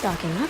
stocking up.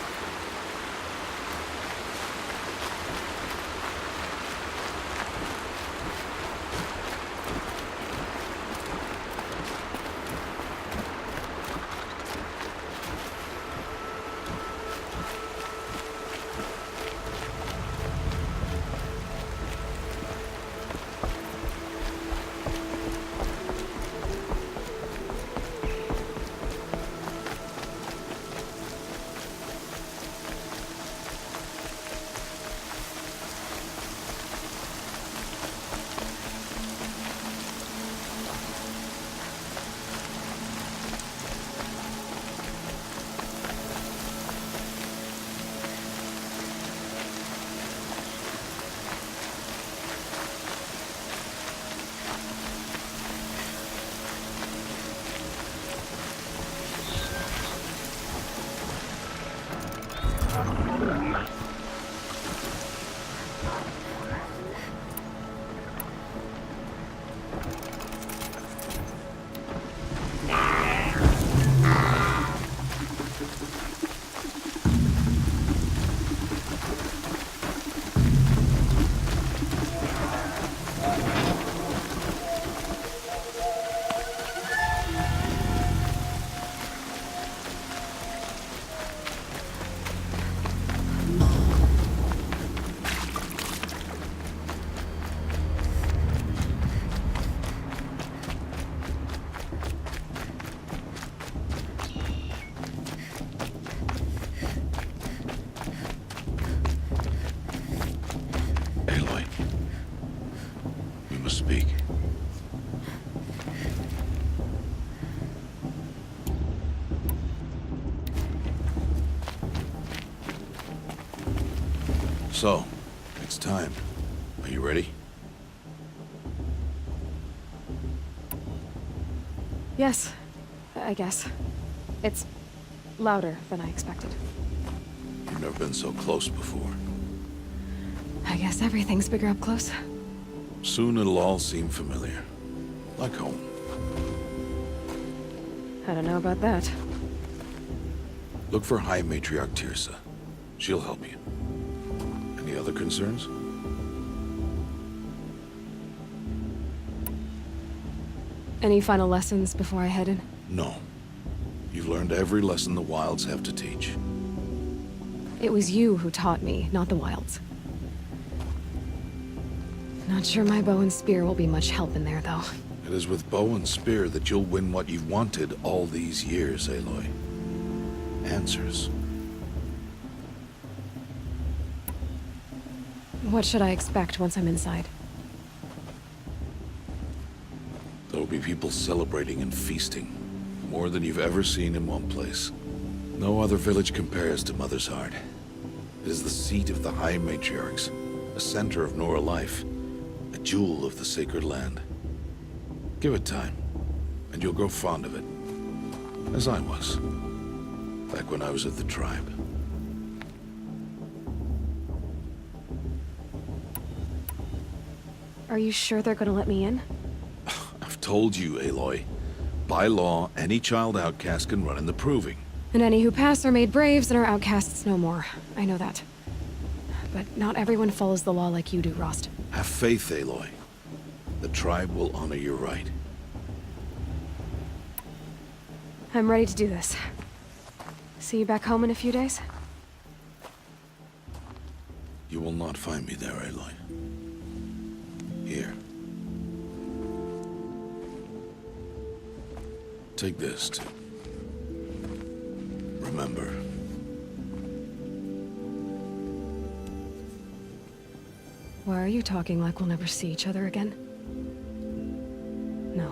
Speak. So, it's time. Are you ready? Yes, I guess. It's louder than I expected. You've never been so close before. I guess everything's bigger up close. Soon it'll all seem familiar. Like home. I don't know about that. Look for High Matriarch Tirsa. She'll help you. Any other concerns? Any final lessons before I head in? No. You've learned every lesson the Wilds have to teach. It was you who taught me, not the Wilds. Not sure my bow and spear will be much help in there, though. It is with bow and spear that you'll win what you've wanted all these years, Aloy. Answers. What should I expect once I'm inside? There'll be people celebrating and feasting. More than you've ever seen in one place. No other village compares to Mother's Heart. It is the seat of the High Matriarchs, a center of Nora life, a jewel of the sacred land. Give it time, and you'll grow fond of it. As I was, back when I was at the tribe. Are you sure they're gonna let me in? I've told you, Aloy. By law, any child outcast can run in the Proving. And any who pass are made braves and are outcasts no more. I know that. But not everyone follows the law like you do, Rost. Have faith, Aloy. The tribe will honor your right. I'm ready to do this. See you back home in a few days? You will not find me there, Aloy. Here. Take this to remember. Why are you talking like we'll never see each other again? No.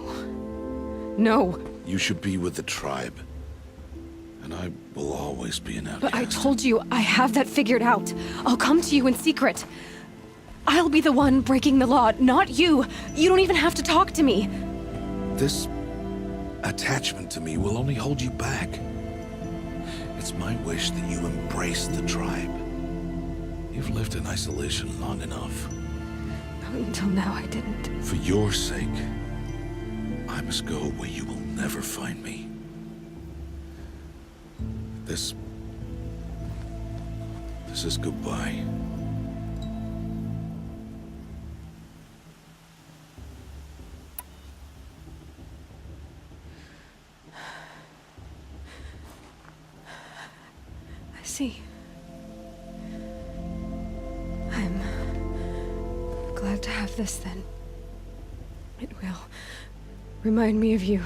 No! You should be with the tribe. And I will always be an outcast. But I told you, I have that figured out. I'll come to you in secret. I'll be the one breaking the law, not you. You don't even have to talk to me. This attachment to me will only hold you back. It's my wish that you embrace the tribe. You've lived in isolation long enough. Until now, I didn't. For your sake, I must go where you will never find me. This This is goodbye. I see. I'm glad to have this then. It will remind me of you,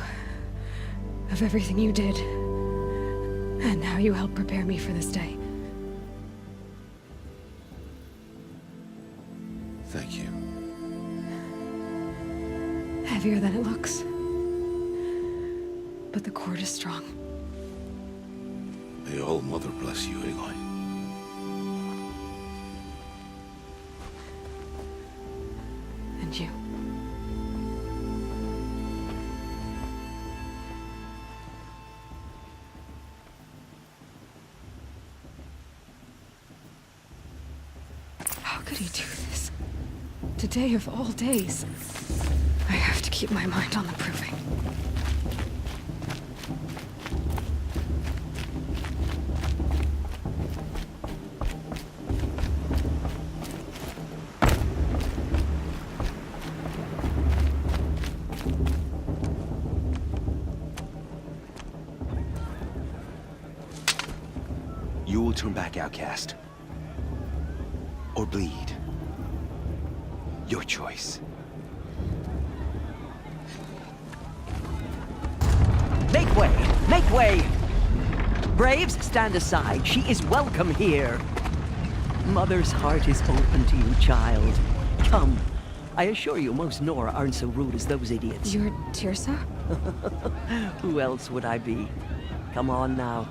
of everything you did, and how you helped prepare me for this day. Thank you. Heavier than it looks. But the cord is strong. May All Mother bless you, Aloy. And you. How could he do this? Today of all days. I have to keep my mind on the proving. You will turn back, outcast. Or bleed. Your choice. Make way! Make way! Braves, stand aside. She is welcome here. Mother's heart is open to you, child. Come. I assure you, most Nora aren't so rude as those idiots. You're Tirsa? Who else would I be? Come on now.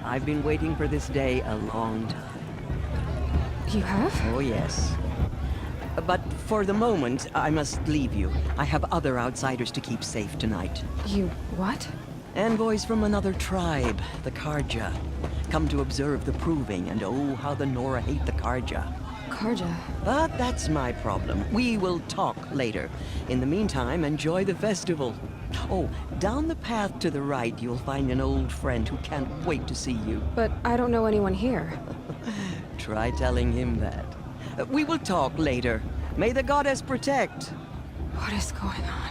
I've been waiting for this day a long time. You have? Oh, yes. But for the moment, I must leave you. I have other outsiders to keep safe tonight. You what? Envoys from another tribe, the Karja. Come to observe the proving, and oh, how the Nora hate the Karja. Karja. But that's my problem. We will talk later. In the meantime, enjoy the festival. Oh, down the path to the right, you'll find an old friend who can't wait to see you. But I don't know anyone here. Try telling him that. We will talk later. May the goddess protect. What is going on?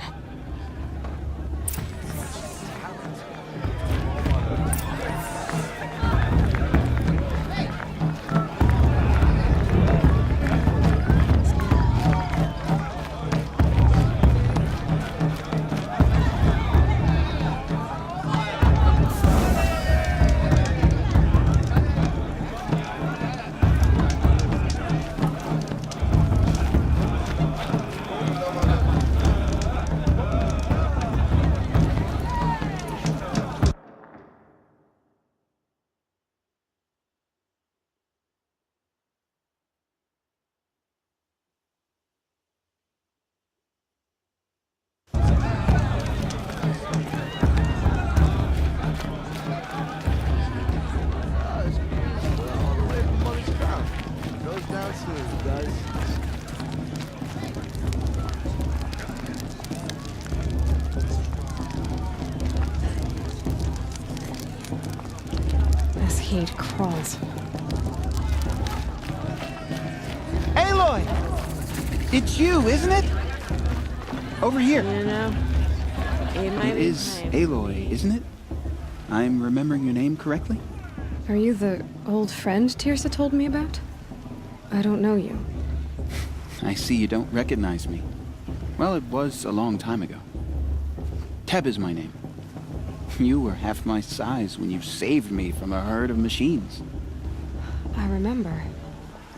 This heat crawls. Aloy! It's you, isn't it? Over here. You know, it might It be is time. Aloy, isn't it? I'm remembering your name correctly? Are you the old friend Tirsa told me about? I don't know you. I see you don't recognize me. Well, it was a long time ago. Teb is my name. You were half my size when you saved me from a herd of machines. I remember.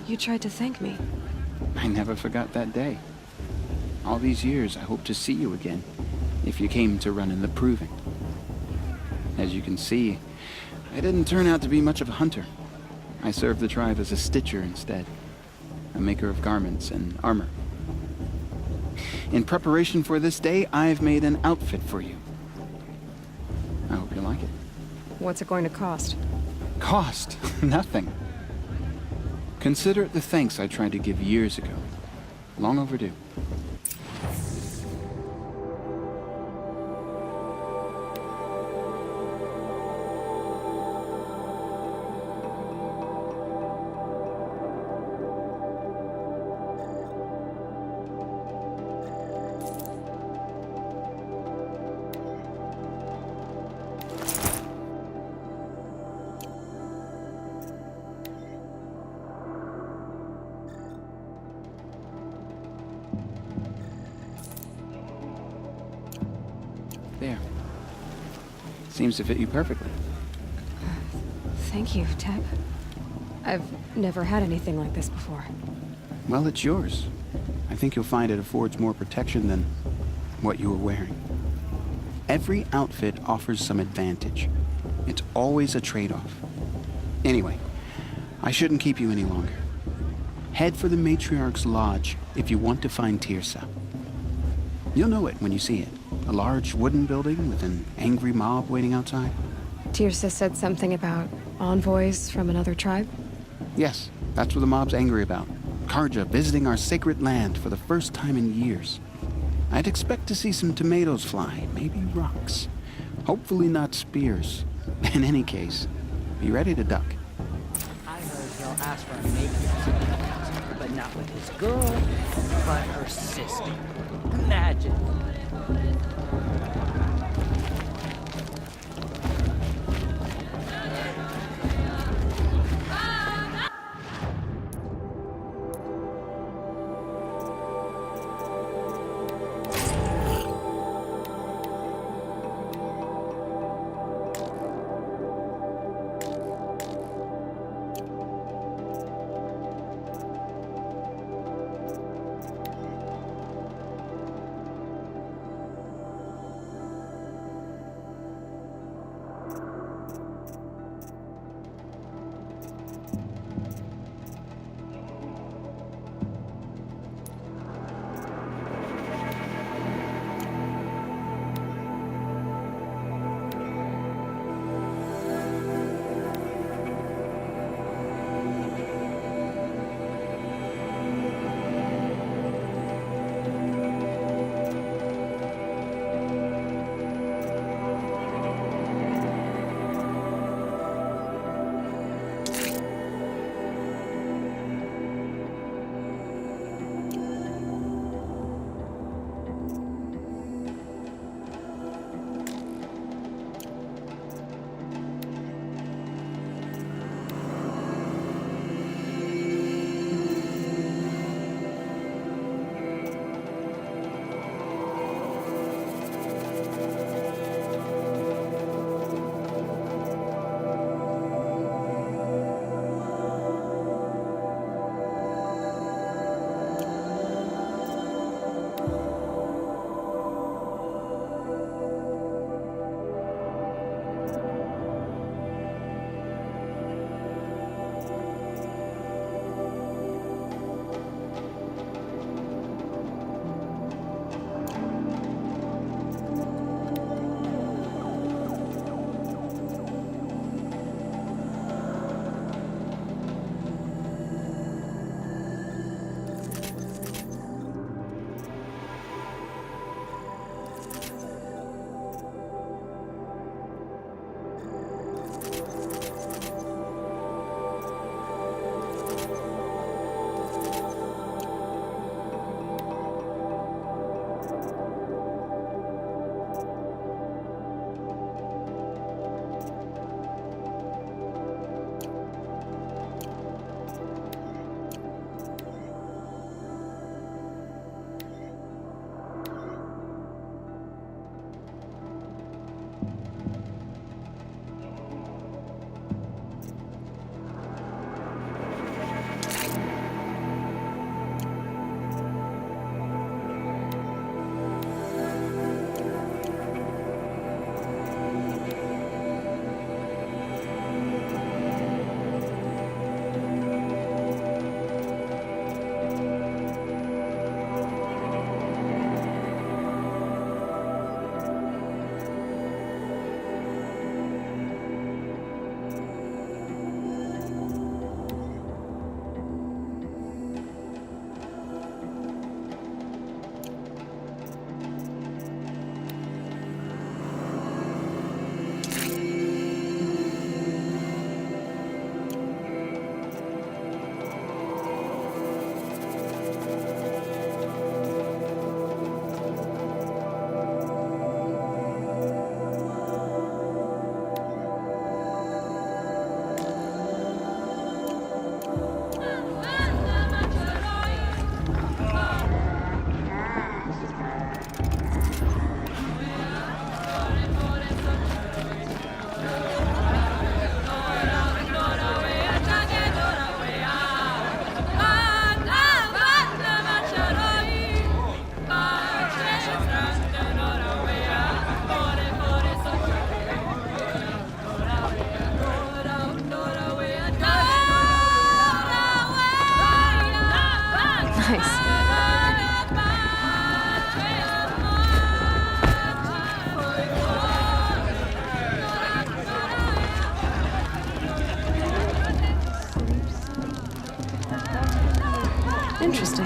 You tried to thank me. I never forgot that day. All these years, I hope to see you again, if you came to run in the proving. As you can see, I didn't turn out to be much of a hunter. I served the tribe as a stitcher instead, a maker of garments and armor. In preparation for this day, I've made an outfit for you. I hope you like it. What's it going to cost? Cost? Nothing. Consider it the thanks I tried to give years ago. Long overdue. Seems to fit you perfectly. Thank you, Teb. I've never had anything like this before. Well, it's yours. I think you'll find it affords more protection than what you were wearing. Every outfit offers some advantage. It's always a trade-off. Anyway, I shouldn't keep you any longer. Head for the Matriarch's Lodge if you want to find Tirsa. You'll know it when you see it. A large wooden building with an angry mob waiting outside. Tirsa said something about envoys from another tribe? Yes, that's what the mob's angry about. Karja visiting our sacred land for the first time in years. I'd expect to see some tomatoes fly, maybe rocks. Hopefully not spears. In any case, be ready to duck. I heard he'll ask for a makeover, but not with his girl, but her sister. Imagine. Nice. Interesting.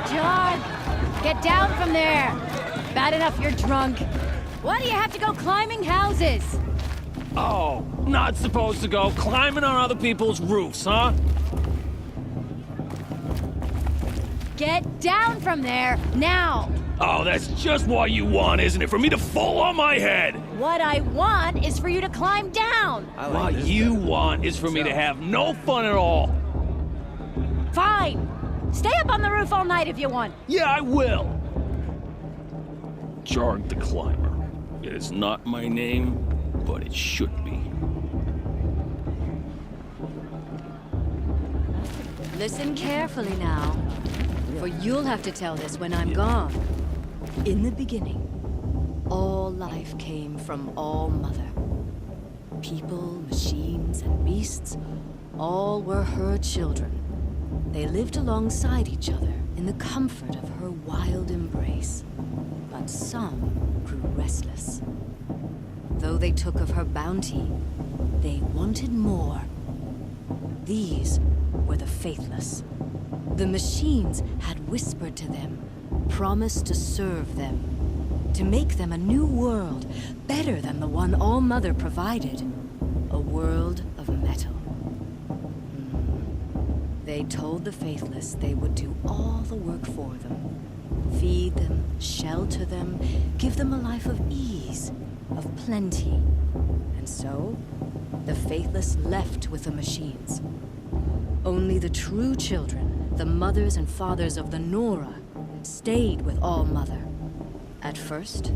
John! Get down from there! Bad enough you're drunk. Why do you have to go climbing houses? Oh, not supposed to go climbing on other people's roofs, huh? Get down from there, now! Oh, that's just what you want, isn't it? For me to fall on my head! What I want is for you to climb down! What you want is for me to have no fun at all. Fine! Stay up on the roof all night if you want. Yeah, I will. Jarg the Climber. It is not my name, but it should be. Listen carefully now, for you'll have to tell this when I'm gone. In the beginning, all life came from All Mother. People, machines, and beasts, all were her children. They lived alongside each other in the comfort of her wild embrace. But some grew restless. Though they took of her bounty, they wanted more. These were the faithless. The machines had whispered to them, promised to serve them, to make them a new world, better than the one All Mother provided. A world of metal. They told the faithless they would do all the work for them. Feed them, shelter them, give them a life of ease, of plenty. And so, the faithless left with the machines. Only the true children, the mothers and fathers of the Nora, stayed with All Mother. At first,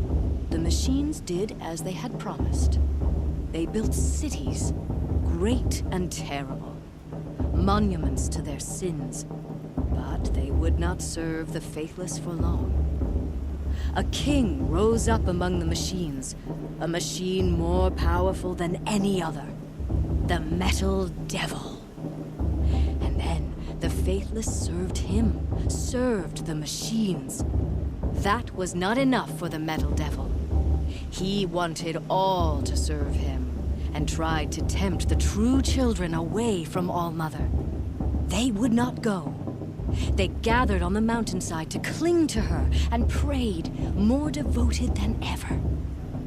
the machines did as they had promised. They built cities, great and terrible, monuments to their sins, but they would not serve the faithless for long. A king rose up among the machines, a machine more powerful than any other, the Metal Devil. And then the faithless served him, served the machines. That was not enough for the Metal Devil. He wanted all to serve him, and tried to tempt the true children away from All Mother. They would not go. They gathered on the mountainside to cling to her and prayed, more devoted than ever.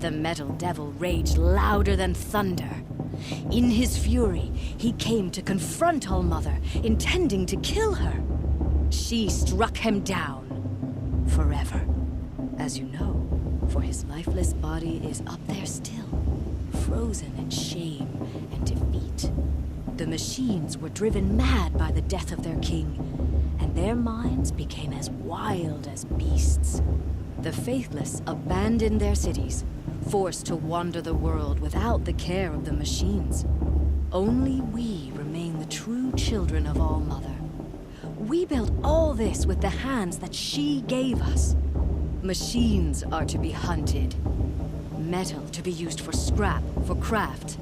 The Metal Devil raged louder than thunder. In his fury, he came to confront All Mother, intending to kill her. She struck him down, forever. As you know, for his lifeless body is up there still, frozen in shame and defeat. The machines were driven mad by the death of their king, and their minds became as wild as beasts. The faithless abandoned their cities, forced to wander the world without the care of the machines. Only we remain the true children of All Mother. We built all this with the hands that she gave us. Machines are to be hunted. Metal to be used for scrap, for craft.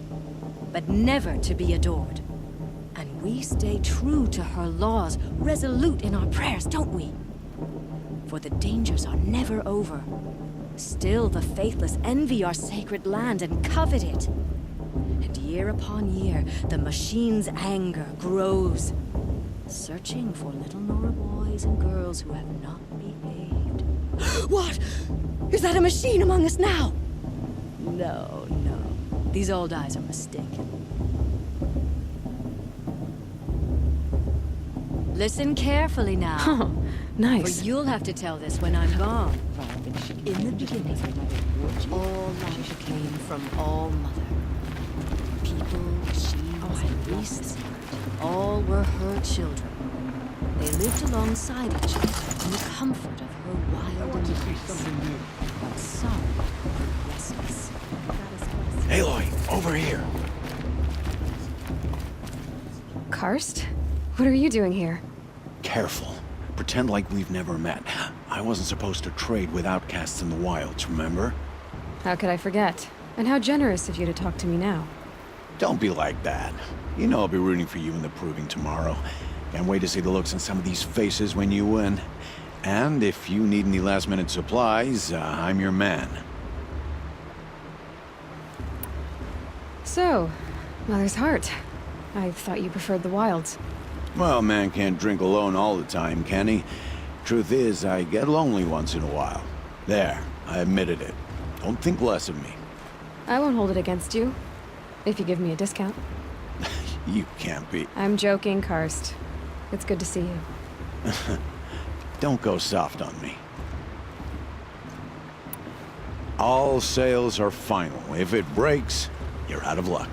But never to be adored. And we stay true to her laws, resolute in our prayers, don't we? For the dangers are never over. Still the faithless envy our sacred land and covet it. And year upon year, the machine's anger grows, searching for little Nora boys and girls who have not behaved. What? Is that a machine among us now? No, no. These old eyes are mistaken. Listen carefully now. Oh, nice. For you'll have to tell this when I'm gone. In the beginning, all life came from All Mother. People, machines, and beasts, all were her children. They lived alongside each other in the comfort of her wild embrace. But some were restless. Aloy, over here. Karst? What are you doing here? Careful. Pretend like we've never met. I wasn't supposed to trade with outcasts in the wilds, remember? How could I forget? And how generous of you to talk to me now. Don't be like that. You know I'll be rooting for you in the proving tomorrow. Can't wait to see the looks on some of these faces when you win. And if you need any last-minute supplies, I'm your man. So, Mother's Heart. I thought you preferred the wilds. Well, man can't drink alone all the time, can he? Truth is, I get lonely once in a while. There, I admitted it. Don't think less of me. I won't hold it against you, if you give me a discount. You can't be... I'm joking, Karst. It's good to see you. Don't go soft on me. All sales are final. If it breaks, you're out of luck.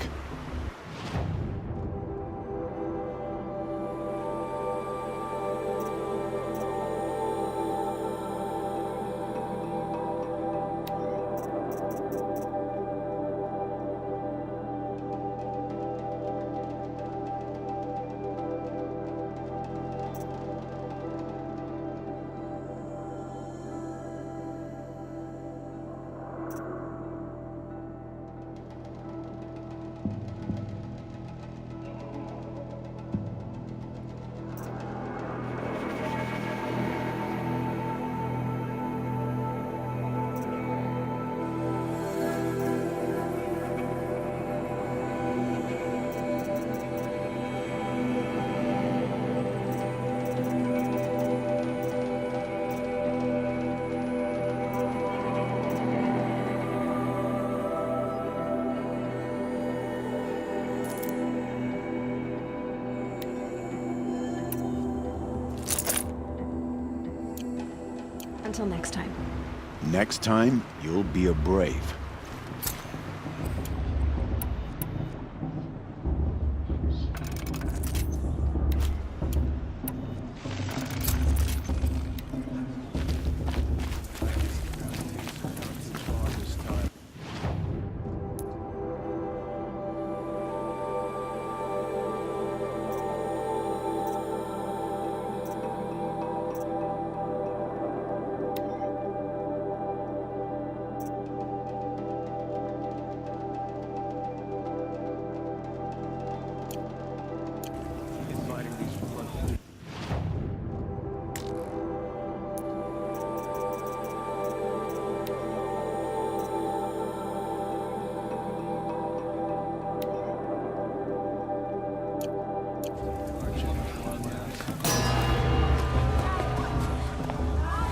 Until next time. Next time, you'll be a brave.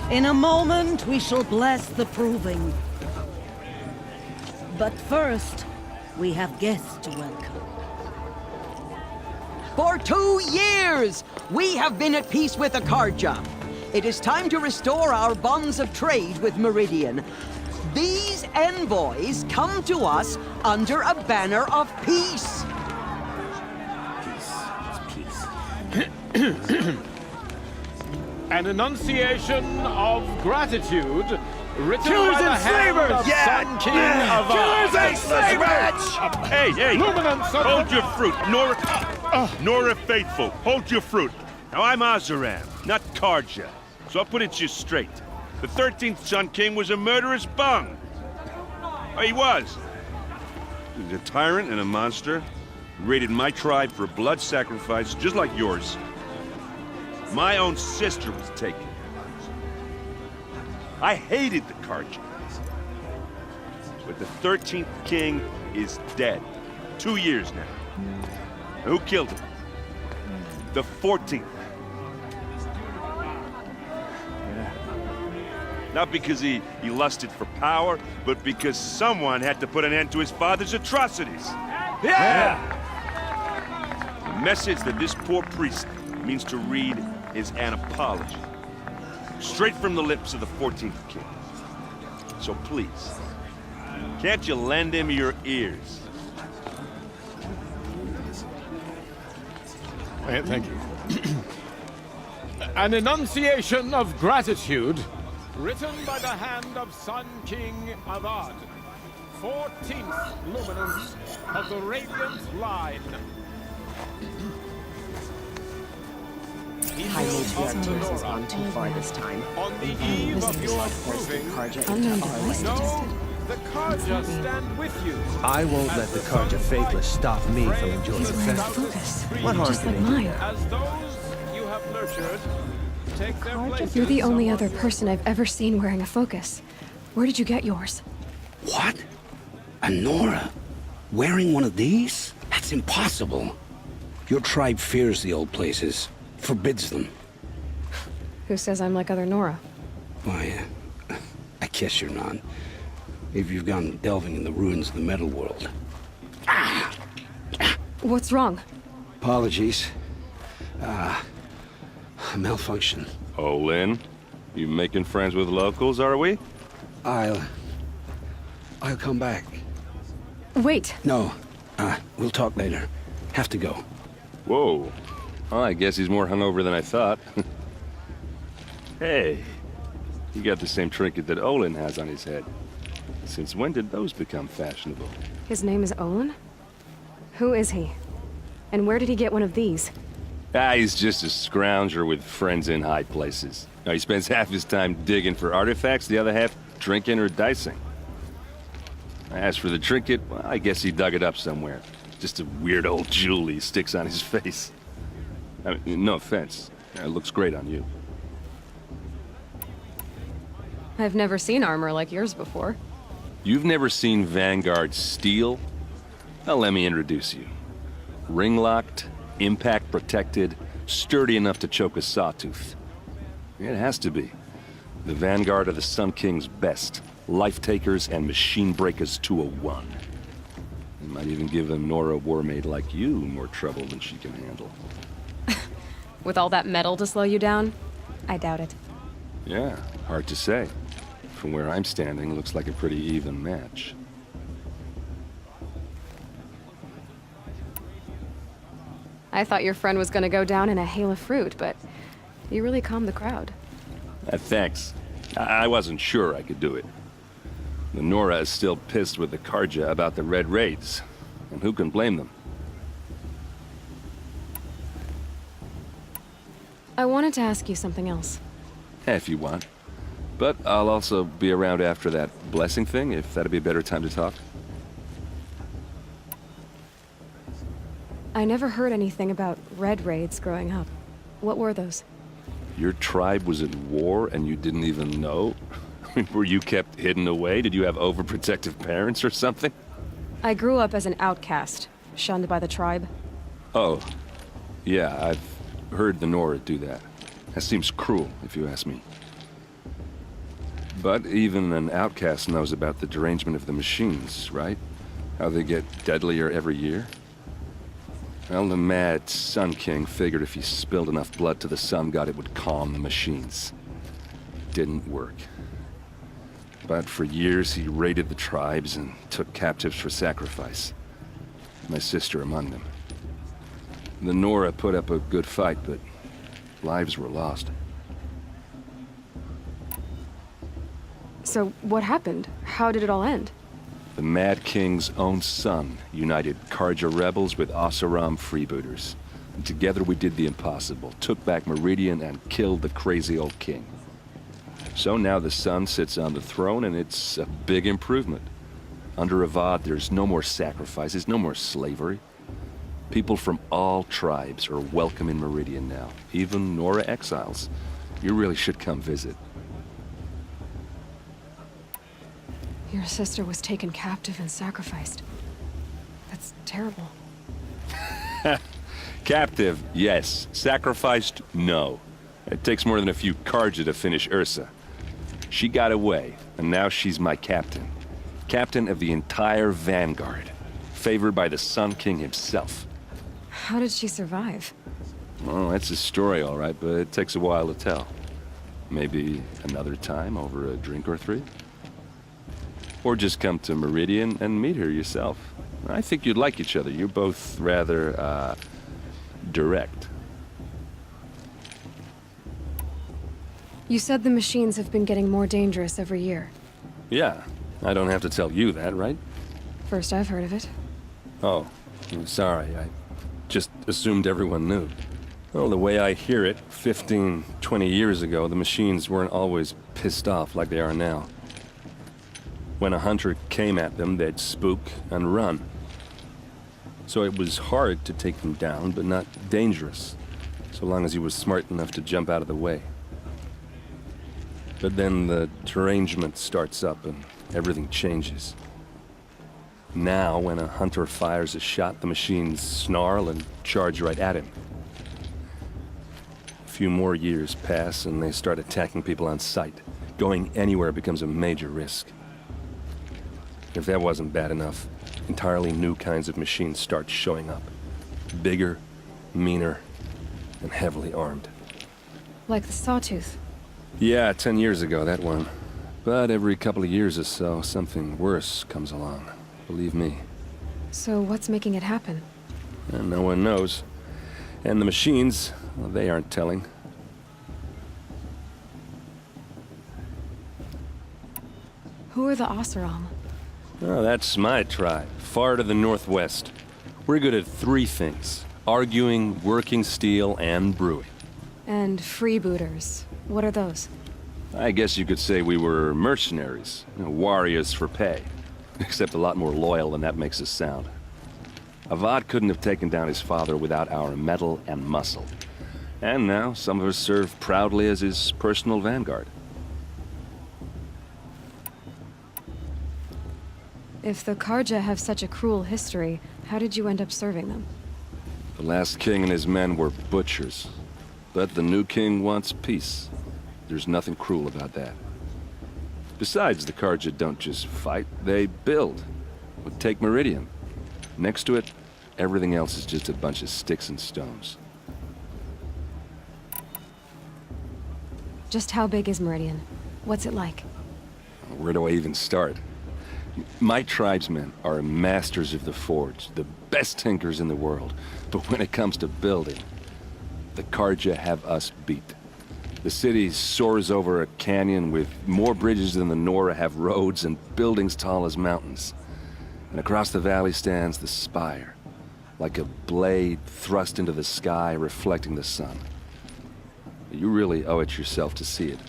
In a moment, we shall bless the proving. But first, we have guests to welcome. For 2 years, we have been at peace with Akarja. It is time to restore our bonds of trade with Meridian. These envoys come to us under a banner of peace. An enunciation of gratitude written Killers by the and hand slavers! of Yeah! Sun King of Killers and slavers! Hey, hey! Luminance of Hold your fruit, Nora Faithful. Hold your fruit. Now I'm Azaram, not Karja, so I'll put it to you straight. The 13th Sun King was a murderous bung. Oh, he was. He was a tyrant and a monster. He raided my tribe for a blood sacrifice, just like yours. My own sister was taken. I hated the Karja. But the 13th king is dead. 2 years now. Who killed him? The 14th. Not because he lusted for power, but because someone had to put an end to his father's atrocities. Yeah! The message that this poor priest means to read is an apology. Straight from the lips of the 14th king. So please, can't you lend him your ears? Thank you. An enunciation of gratitude written by the hand of Sun King Avad, 14th luminance of the Radiant Line. I hope the has gone too far this time. On the eve of your proving, Unknown device no, detected. the Karja stand with you. I won't let the Karja Faithless stop me from enjoying the He's wearing festival. focus. What harm Just can like they do? mine. As those nurtured, take their places. You're the only other person I've ever seen wearing a focus. Where did you get yours? What? A Nora? Wearing one of these? That's impossible. Your tribe fears the old places, forbids them. Who says I'm like other Nora? Why, I guess you're not. If you've gone delving in the ruins of the metal world. What's wrong? Apologies. Malfunction. Oh, Lynn? You making friends with locals, are we? I'll come back. Wait. No. We'll talk later. Have to go. Whoa. Well, I guess he's more hungover than I thought. Hey, you got the same trinket that Olin has on his head. Since when did those become fashionable? His name is Olin? Who is he? And where did he get one of these? He's just a scrounger with friends in high places. Now, he spends half his time digging for artifacts, the other half drinking or dicing. As for the trinket, well, I guess he dug it up somewhere. Just a weird old jewel he sticks on his face. I mean, no offense. It looks great on you. I've never seen armor like yours before. You've never seen Vanguard steel? Well, let me introduce you. Ring-locked, impact-protected, sturdy enough to choke a sawtooth. It has to be. The Vanguard are the Sun King's best. Life-takers and machine-breakers to a one. It might even give a Nora warmaid like you more trouble than she can handle. With all that metal to slow you down? I doubt it. Yeah, hard to say. From where I'm standing, looks like a pretty even match. I thought your friend was gonna go down in a hail of fruit, but you really calmed the crowd. Thanks. I wasn't sure I could do it. The Nora is still pissed with the Karja about the Red Raids, and who can blame them? I wanted to ask you something else. If you want. But I'll also be around after that blessing thing, if that'd be a better time to talk. I never heard anything about Red Raids growing up. What were those? Your tribe was at war and you didn't even know? I mean, were you kept hidden away? Did you have overprotective parents or something? I grew up as an outcast, shunned by the tribe. Oh. Yeah, I've heard the Nora do that. That seems cruel, if you ask me. But even an outcast knows about the derangement of the machines, right? How they get deadlier every year? Well, the mad Sun King figured if he spilled enough blood to the Sun God, it would calm the machines. Didn't work. But for years, he raided the tribes and took captives for sacrifice. My sister among them. The Nora put up a good fight, but lives were lost. So what happened? How did it all end? The Mad King's own son united Karja rebels with Oseram freebooters. And together we did the impossible, took back Meridian and killed the crazy old king. So now the son sits on the throne and it's a big improvement. Under Avad, there's no more sacrifices, no more slavery. People from all tribes are welcome in Meridian now, even Nora exiles. You really should come visit. Your sister was taken captive and sacrificed. That's terrible. Captive, yes. Sacrificed, no. It takes more than a few Karja to finish Ursa. She got away, and now she's my captain. Captain of the entire Vanguard. Favored by the Sun King himself. How did she survive? Well, that's a story, all right, but it takes a while to tell. Maybe another time over a drink or three? Or just come to Meridian and meet her yourself. I think you'd like each other. You're both rather, direct. You said the machines have been getting more dangerous every year. Yeah, I don't have to tell you that, right? First I've heard of it. Oh, I'm sorry. I just assumed everyone knew. Well, the way I hear it, 15, 20 years ago, the machines weren't always pissed off like they are now. When a hunter came at them, they'd spook and run. So it was hard to take them down, but not dangerous. So long as he was smart enough to jump out of the way. But then the derangement starts up and everything changes. Now, when a hunter fires a shot, the machines snarl and charge right at him. A few more years pass and they start attacking people on sight. Going anywhere becomes a major risk. If that wasn't bad enough, entirely new kinds of machines start showing up. Bigger, meaner, and heavily armed. Like the Sawtooth. Yeah, 10 years ago, that one. But every couple of years or so, something worse comes along. Believe me. So what's making it happen? And no one knows. And the machines, well, they aren't telling. Who are the Oseram? Oh, that's my tribe, far to the northwest. We're good at three things: arguing, working steel, and brewing. And freebooters. What are those? I guess you could say we were mercenaries, warriors for pay. Except a lot more loyal than that makes us sound. Avad couldn't have taken down his father without our metal and muscle. And now some of us serve proudly as his personal vanguard. If the Karja have such a cruel history, how did you end up serving them? The last king and his men were butchers. But the new king wants peace. There's nothing cruel about that. Besides, the Karja don't just fight, they build. But take Meridian. Next to it, everything else is just a bunch of sticks and stones. Just how big is Meridian? What's it like? Where do I even start? My tribesmen are masters of the forge, the best tinkers in the world. But when it comes to building, the Karja have us beat. The city soars over a canyon with more bridges than the Nora have roads and buildings tall as mountains. And across the valley stands the spire, like a blade thrust into the sky reflecting the sun. You really owe it yourself to see it.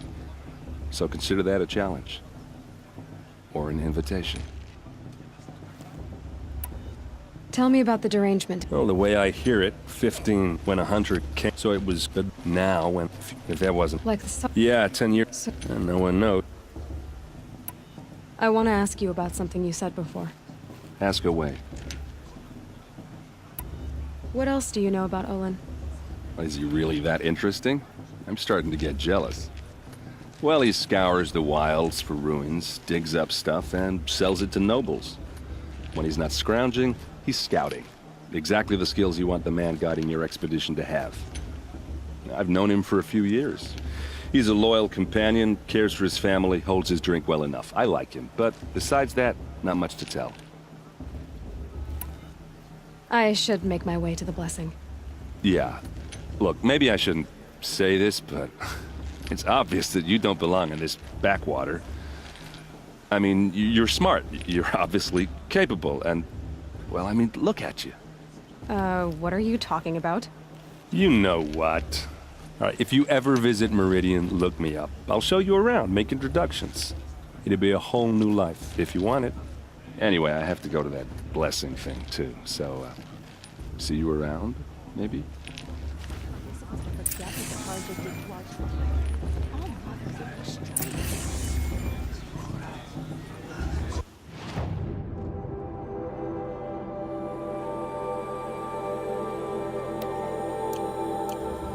So consider that a challenge. Or an invitation. Tell me about the derangement. Well, the way I hear it, 15 when a hunter came, so it was good now when, if that wasn't... Like the... Yeah, 10 years, and no one knows. I want to ask you about something you said before. Ask away. What else do you know about Olin? Is he really that interesting? I'm starting to get jealous. Well, he scours the wilds for ruins, digs up stuff, and sells it to nobles. When he's not scrounging, he's scouting. Exactly the skills you want the man guiding your expedition to have. I've known him for a few years. He's a loyal companion, cares for his family, holds his drink well enough. I like him, but besides that, not much to tell. I should make my way to the blessing. Yeah. Look, maybe I shouldn't say this, but it's obvious that you don't belong in this backwater. I mean, you're smart. You're obviously capable, and... well, I mean, look at you. What are you talking about? You know what. All right, if you ever visit Meridian, look me up. I'll show you around, make introductions. It'll be a whole new life, if you want it. Anyway, I have to go to that blessing thing, too, so, see you around, maybe?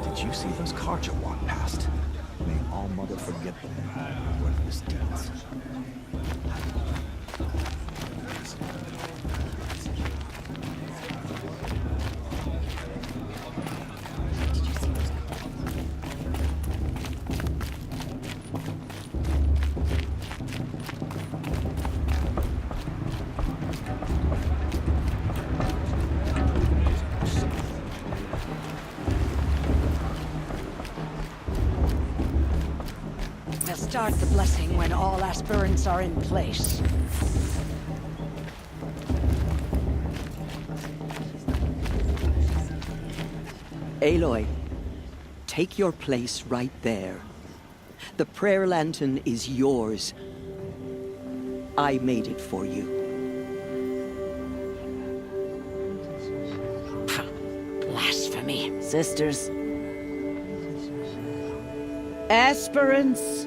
Did you see those Karja walk past? May all mother forget them. Worthless deeds. We'll start the blessing when all aspirants are in place. Aloy, take your place right there. The prayer lantern is yours. I made it for you. Blasphemy. Sisters, Aspirants,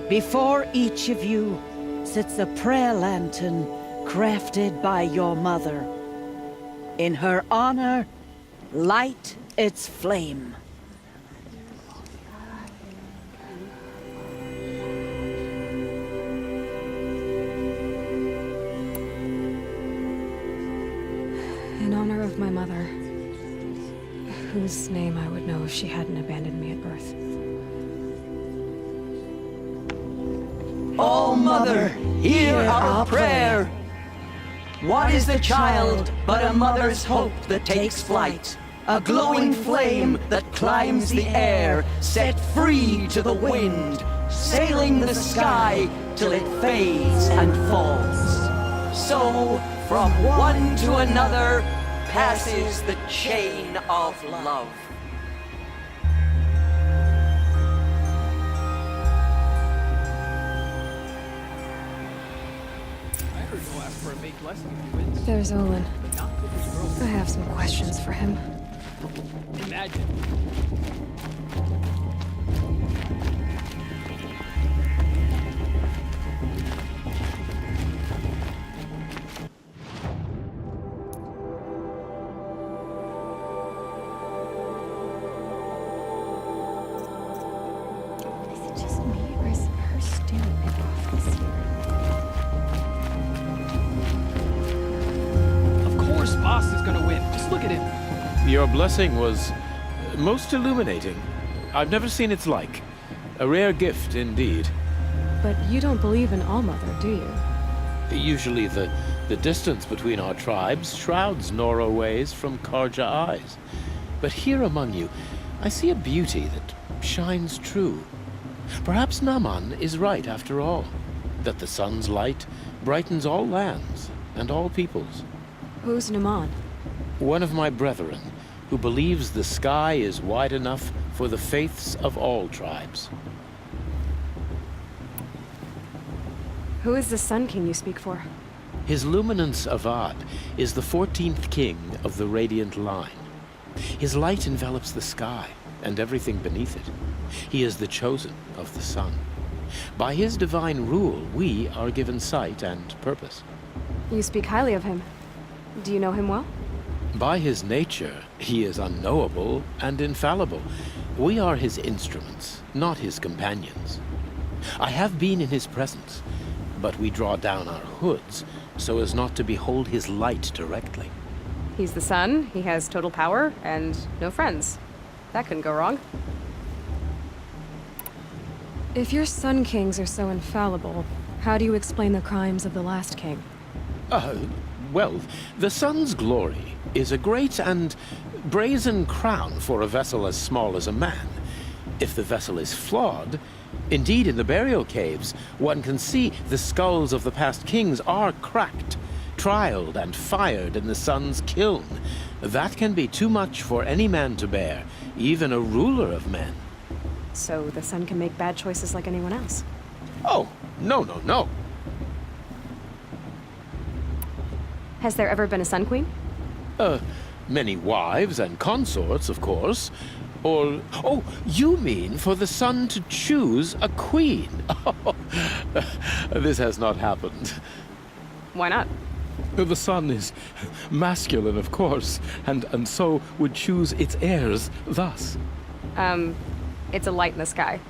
before each of you sits a prayer lantern crafted by your mother. In her honor, light its flame. In honor of my mother, whose name I would know if she hadn't abandoned me at birth. Oh, Mother, hear our prayer. What is the child but a mother's hope that takes flight? A glowing flame that climbs the air, set free to the wind, sailing the sky till it fades and falls. So, from one to another, passes the chain of love. There's Olin. I have some questions for him. Imagine. Is it just me, or is her staring me off this year? Of course Boss is gonna win. Just look at him. Your blessing was most illuminating. I've never seen its like. A rare gift indeed. But you don't believe in Allmother, do you? Usually the distance between our tribes shrouds Nora ways from Karja eyes. But here among you, I see a beauty that shines true. Perhaps Naman is right after all, that the sun's light brightens all lands and all peoples. Who's Naman? One of my brethren, who believes the sky is wide enough for the faiths of all tribes. Who is the Sun King you speak for? His luminance Avad is the 14th king of the Radiant Line. His light envelops the sky and everything beneath it. He is the chosen of the sun. By his divine rule, we are given sight and purpose. You speak highly of him. Do you know him well? By his nature, he is unknowable and infallible. We are his instruments, not his companions. I have been in his presence, but we draw down our hoods so as not to behold his light directly. He's the sun, he has total power, and no friends. That couldn't go wrong. If your Sun Kings are so infallible, how do you explain the crimes of the last king? Well, the sun's glory is a great and brazen crown for a vessel as small as a man. If the vessel is flawed, indeed in the burial caves, one can see the skulls of the past kings are cracked, trialed and fired in the sun's kiln. That can be too much for any man to bear, even a ruler of men. So the sun can make bad choices like anyone else? Oh, no. Has there ever been a Sun Queen? Many wives and consorts, of course. Or, oh, you mean for the sun to choose a queen? This has not happened. Why not? The sun is masculine, of course, and so would choose its heirs thus. It's a light in the sky.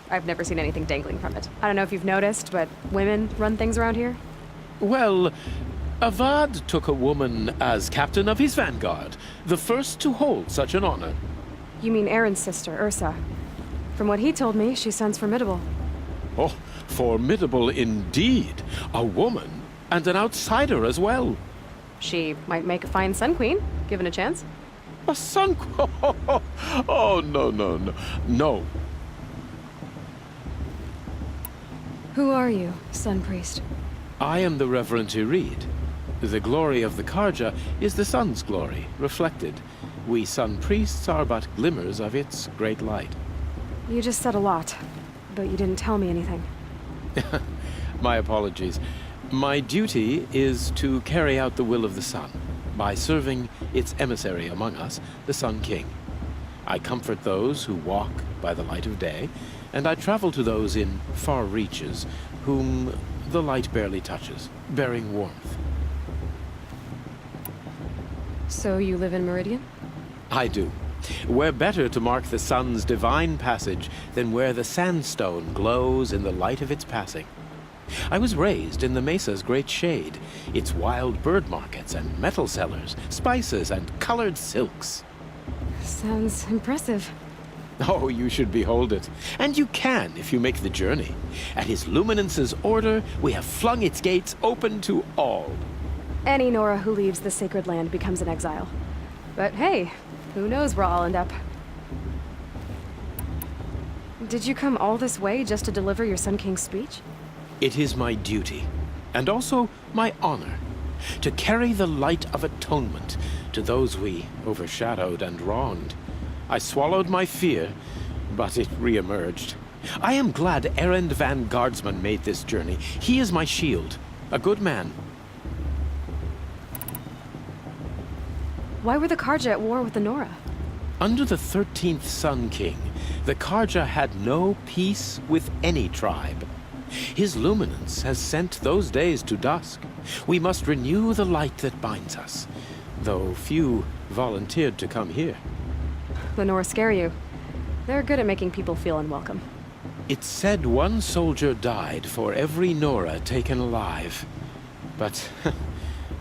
I've never seen anything dangling from it. I don't know if you've noticed, but women run things around here. Well, Avad took a woman as captain of his vanguard, the first to hold such an honor. You mean Aaron's sister, Ursa. From what he told me, she sounds formidable. Oh, formidable indeed. A woman, and an outsider as well. She might make a fine Sun Queen, given a chance. A Sun Queen? Oh, no. Who are you, Sun Priest? I am the Reverend Irid. The glory of the Karja is the sun's glory, reflected. We Sun Priests are but glimmers of its great light. You just said a lot, but you didn't tell me anything. My apologies. My duty is to carry out the will of the sun by serving its emissary among us, the Sun King. I comfort those who walk by the light of day, and I travel to those in far reaches whom the light barely touches, bearing warmth. So you live in Meridian? I do. Where better to mark the sun's divine passage than where the sandstone glows in the light of its passing. I was raised in the mesa's great shade, its wild bird markets and metal cellars, spices and colored silks. Sounds impressive. Oh, you should behold it. And you can if you make the journey. At His Luminance's order, we have flung its gates open to all. Any Nora who leaves the sacred land becomes an exile. But hey, who knows where I'll end up. Did you come all this way just to deliver your Sun King's speech? It is my duty, and also my honor, to carry the light of atonement to those we overshadowed and wronged. I swallowed my fear, but it re-emerged. I am glad Erend van Guardsman made this journey. He is my shield, a good man. Why were the Karja at war with the Nora? Under the 13th Sun King, the Karja had no peace with any tribe. His luminance has sent those days to dusk. We must renew the light that binds us, though few volunteered to come here. The Nora scare you. They're good at making people feel unwelcome. It's said one soldier died for every Nora taken alive. But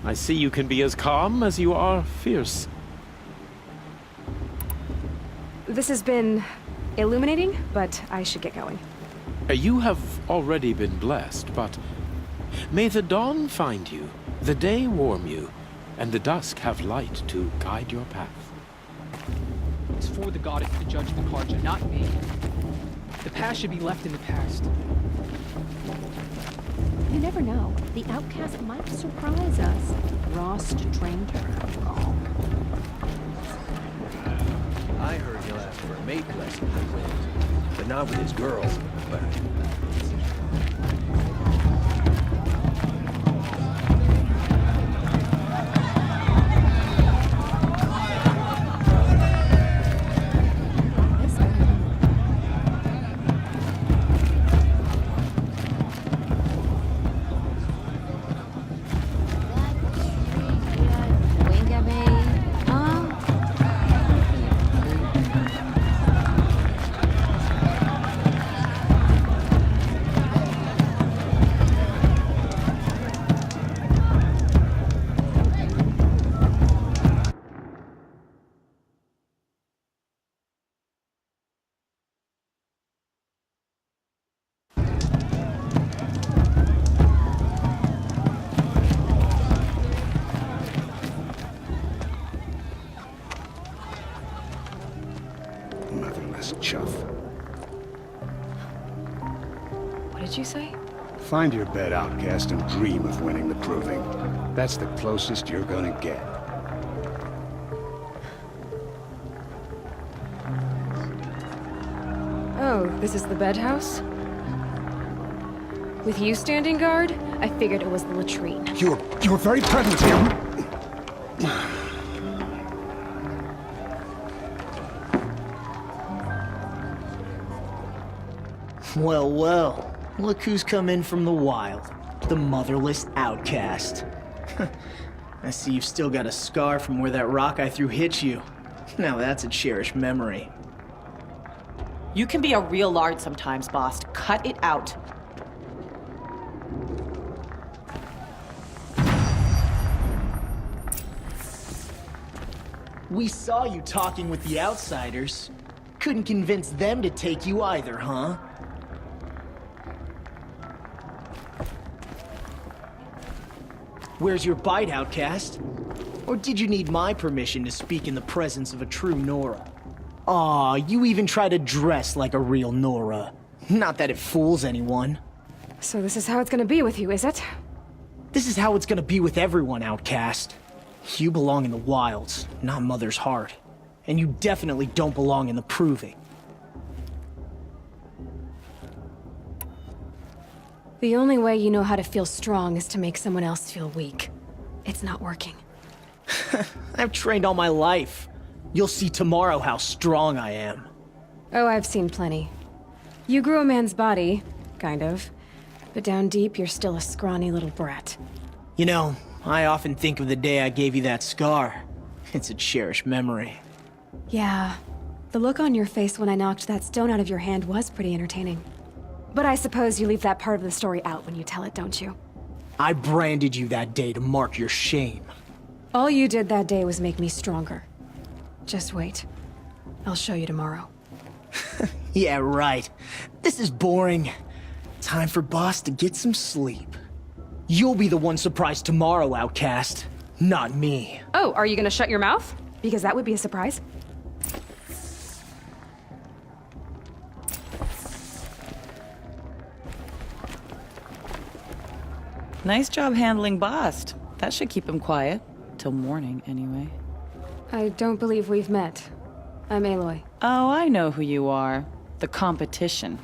I see you can be as calm as you are fierce. This has been illuminating, but I should get going. You have already been blessed, but may the dawn find you, the day warm you, and the dusk have light to guide your path. It's for the goddess to judge the Karja, not me. The past should be left in the past. You never know. The outcast might surprise us. Rost trained her. I heard he'll ask for a mate lesson, but not with his girl. But What did you say? Find your bed, outcast, and dream of winning the proving. That's the closest you're gonna get. Oh, this is the bed house? With you standing guard, I figured it was the latrine. Your very presence here... Well, well. Look who's come in from the wild. The motherless outcast. I see you've still got a scar from where that rock I threw hit you. Now that's a cherished memory. You can be a real lard sometimes, boss. Cut it out. We saw you talking with the outsiders. Couldn't convince them to take you either, huh? Where's your bite, outcast? Or did you need my permission to speak in the presence of a true Nora? Aw, you even try to dress like a real Nora. Not that it fools anyone. So this is how it's gonna be with you, is it? This is how it's gonna be with everyone, outcast. You belong in the wilds, not Mother's Heart. And you definitely don't belong in the Proving. The only way you know how to feel strong is to make someone else feel weak. It's not working. I've trained all my life. You'll see tomorrow how strong I am. Oh, I've seen plenty. You grew a man's body, kind of. But down deep, you're still a scrawny little brat. You know, I often think of the day I gave you that scar. It's a cherished memory. Yeah. The look on your face when I knocked that stone out of your hand was pretty entertaining. But I suppose you leave that part of the story out when you tell it, don't you? I branded you that day to mark your shame. All you did that day was make me stronger. Just wait. I'll show you tomorrow. Yeah, right. This is boring. Time for Boss to get some sleep. You'll be the one surprised tomorrow, outcast. Not me. Oh, are you gonna shut your mouth? Because that would be a surprise. Nice job handling Bost. That should keep him quiet. Till morning, anyway. I don't believe we've met. I'm Aloy. Oh, I know who you are. The competition.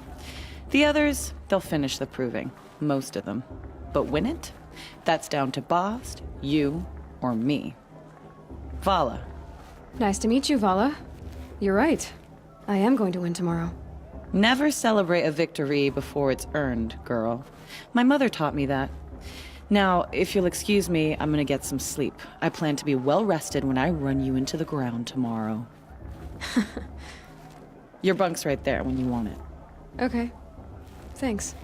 The others, they'll finish the proving. Most of them. But win it? That's down to Bost, you, or me. Vala. Nice to meet you, Vala. You're right. I am going to win tomorrow. Never celebrate a victory before it's earned, girl. My mother taught me that. Now, if you'll excuse me, I'm gonna get some sleep. I plan to be well rested when I run you into the ground tomorrow. Your bunk's right there when you want it. Okay. Thanks.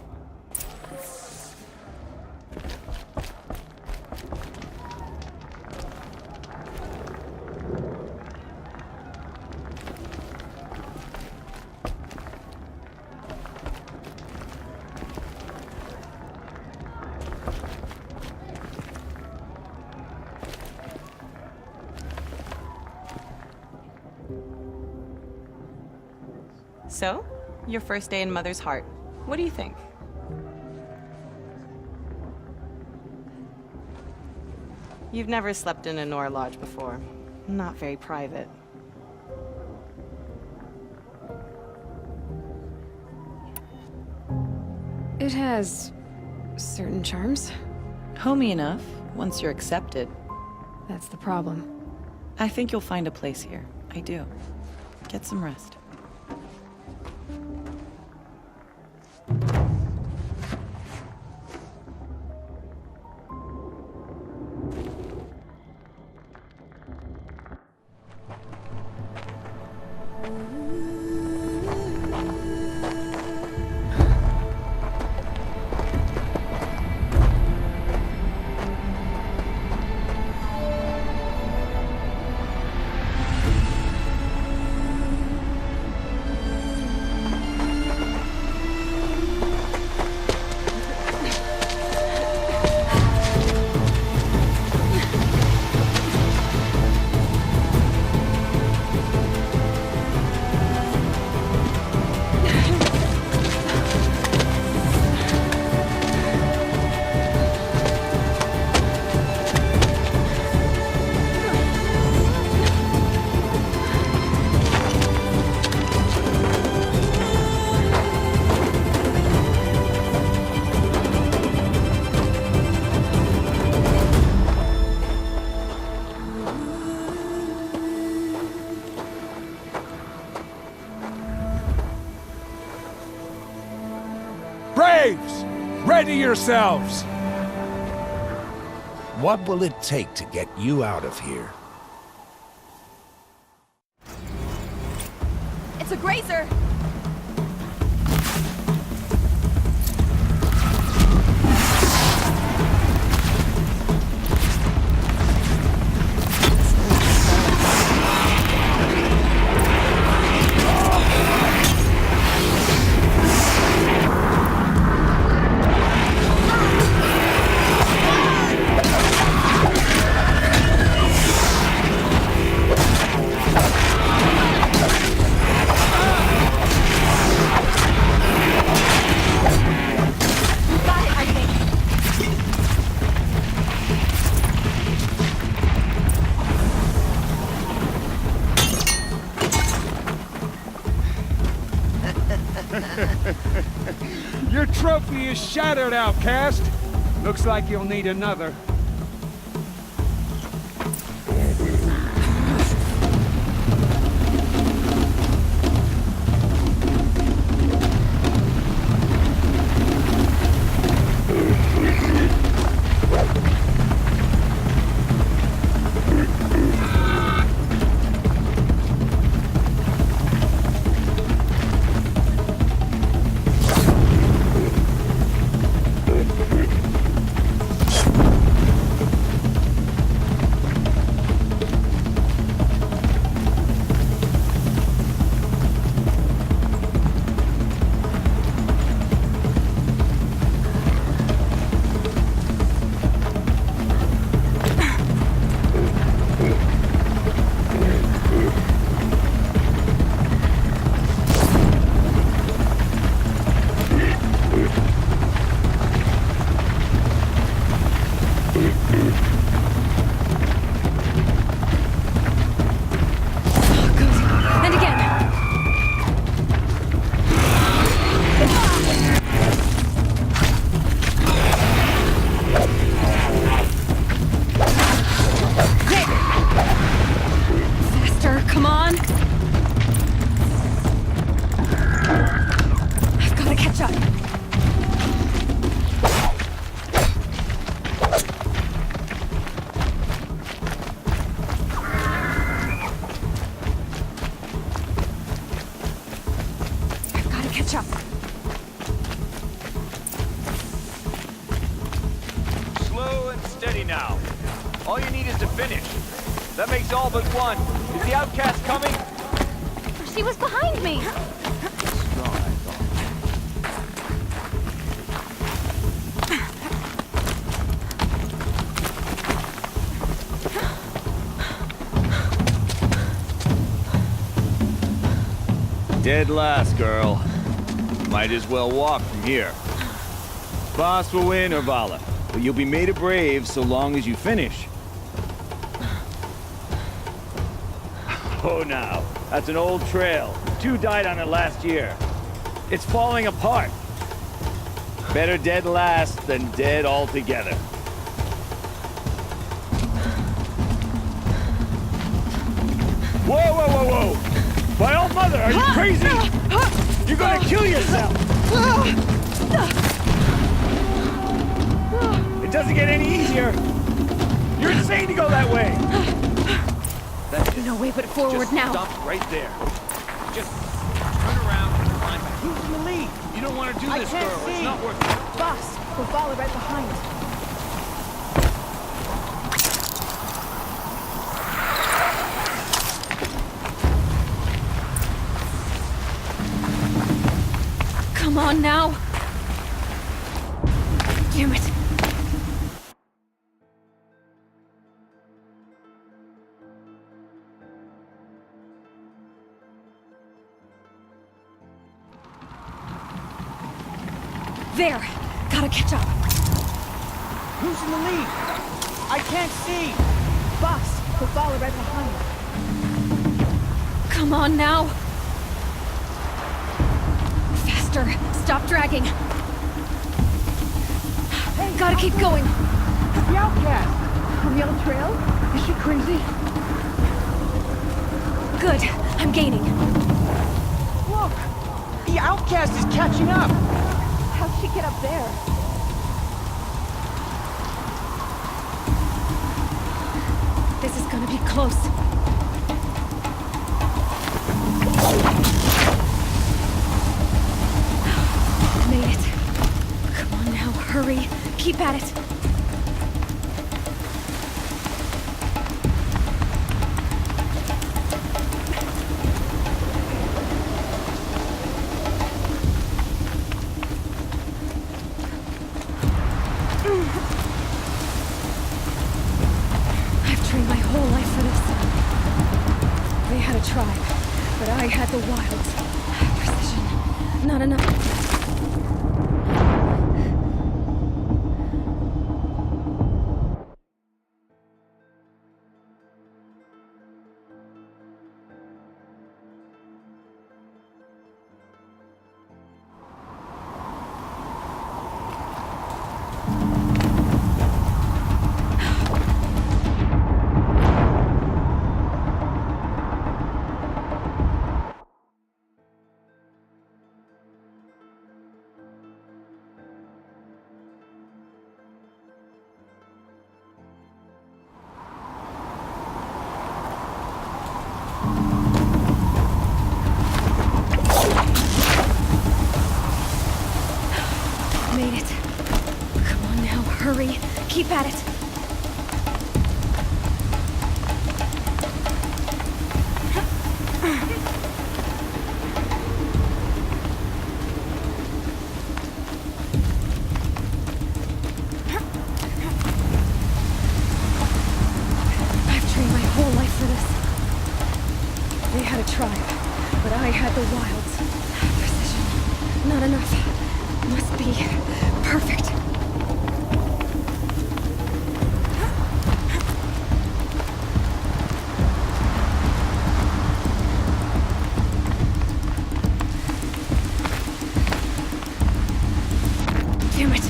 So, your first day in Mother's Heart. What do you think? You've never slept in a Nora lodge before. Not very private. It has certain charms. Homey enough, once you're accepted. That's the problem. I think you'll find a place here. I do. Get some rest. Braves! Ready yourselves! What will it take to get you out of here? It's a grazer! Your trophy is shattered, outcast. Looks like you'll need another. catch up. Slow and steady now. All you need is to finish. That makes all but one. Is the outcast coming? She was behind me. Strong, I thought. Dead last, girl. Might as well walk from here. Boss will win, or Vala, but you'll be made a brave so long as you finish. Oh, now. That's an old trail. 2 died on it last year. It's falling apart. Better dead last than dead altogether. Whoa, whoa, whoa, whoa! My old mother, are you crazy? You're gonna kill yourself! It doesn't get any easier! You're insane to go that way! No way but forward Just now. Stop right there. Just turn around and climb back. Who's in the lead? You don't want to do this, girl. It's not worth it. Boss, we'll follow right behind. Come on now. Damn it. There! Gotta catch up. Who's in the lead? I can't see! Boss, we'll follow right behind. Come on now. Faster. Stop dragging. Hey, gotta keep going. The outcast! On the old trail? Is she crazy? Good. I'm gaining. Look! The outcast is catching up! How'd she get up there? This is gonna be close. Made it. Come on now, hurry. Keep at it. I've trained my whole life for this. They had a tribe, but I had the wilds. Precision. Not enough. Made it. Come on now, hurry. Keep at it. I've trained my whole life for this. They had a tribe, but I had the wilds. Precision. Not enough. Must be perfect. Damn it.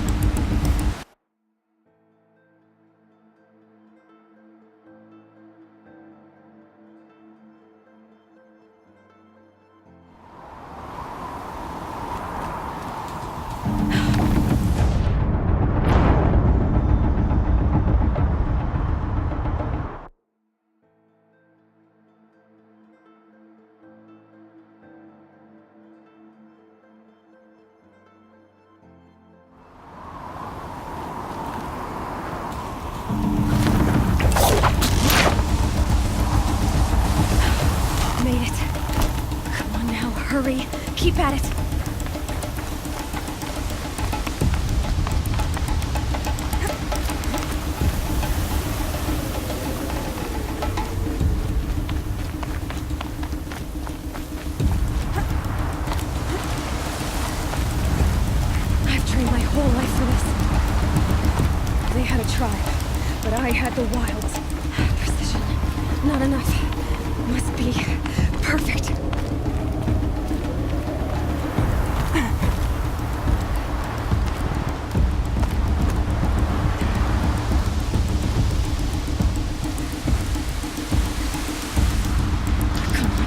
Hurry. Keep at it. I've trained my whole life for this. They had a tribe, but I had the wilds. Precision. Not enough. Must be perfect.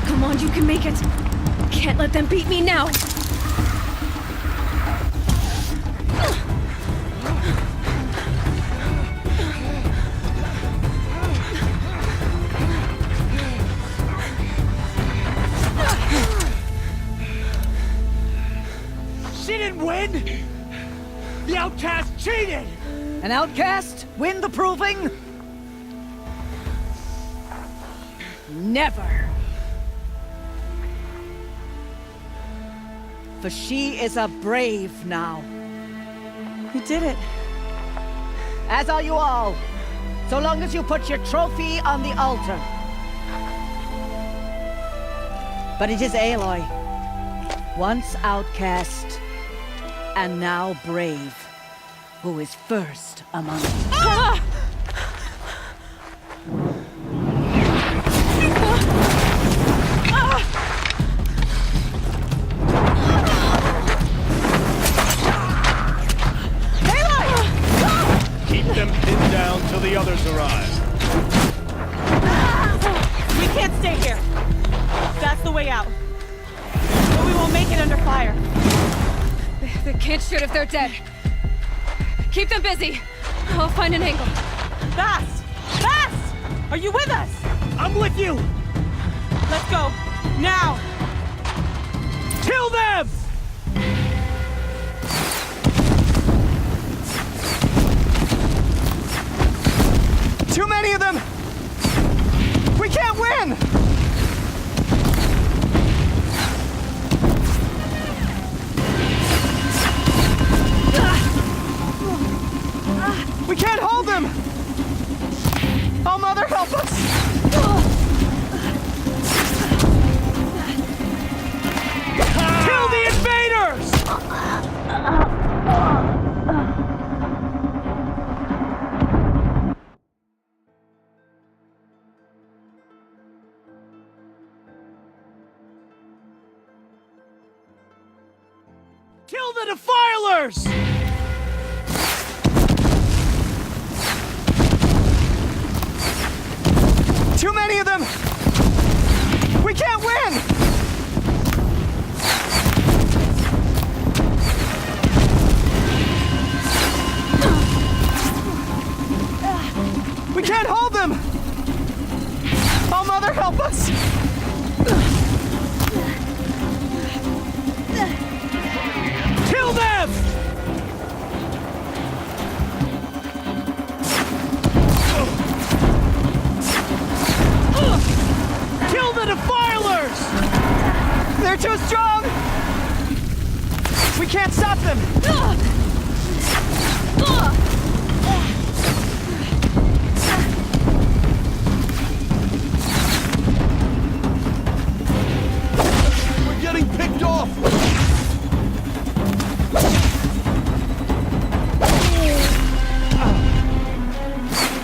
Come on, you can make it. Can't let them beat me now. She didn't win! The outcast cheated! An outcast win the proving? Never. For she is a brave now. You did it. As are you all. So long as you put your trophy on the altar. But it is Aloy, once outcast, and now brave, who is first among us. Ah! Keep them pinned down till the others arrive. We can't stay here. That's the way out. But we won't make it under fire. They can't shoot if they're dead. Keep them busy. I'll find an angle. Fast! Fast! Are you with us? I'm with you! Let's go. Now! Kill them! Too many of them! We can't win! We can't hold them! Oh, Mother, help us! Kill the invaders! Kill the defilers! Too many of them! We can't win! We can't hold them! Oh, Mother, help us! Kill them! Kill the defilers! They're too strong! We can't stop them! We're getting picked off!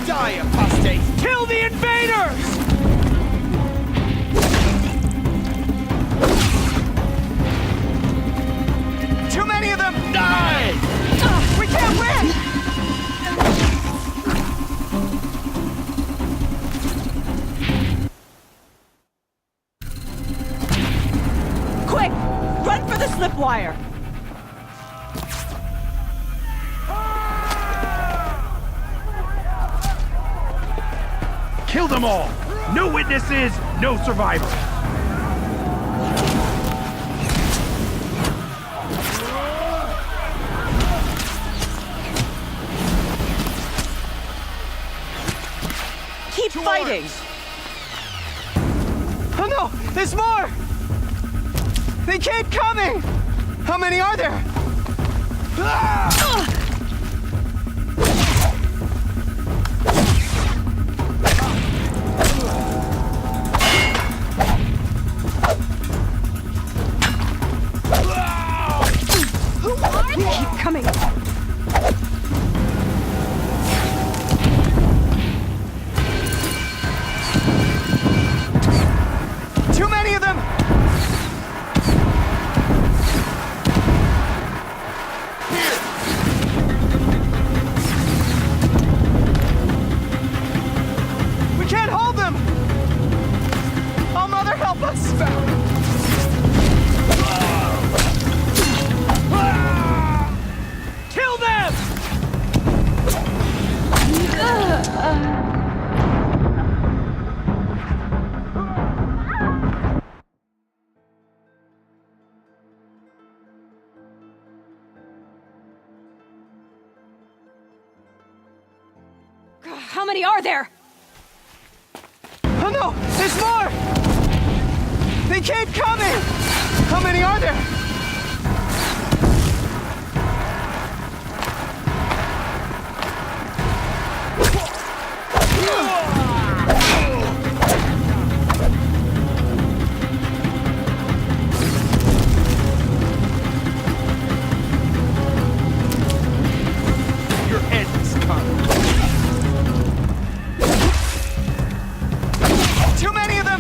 Die, apostates! Kill the invaders! Too many of them! Die! We can't win! Quick! Run for the slip wire! Kill them all! No witnesses, no survivors! Keep fighting! Oh no! There's more! They keep coming! How many are there? Keep coming! Too many of them! We can't hold them! Oh, Mother, help us! Kill them! How many are there? Oh no! There's more! They keep coming! How many are there? Your end is coming. Too many of them!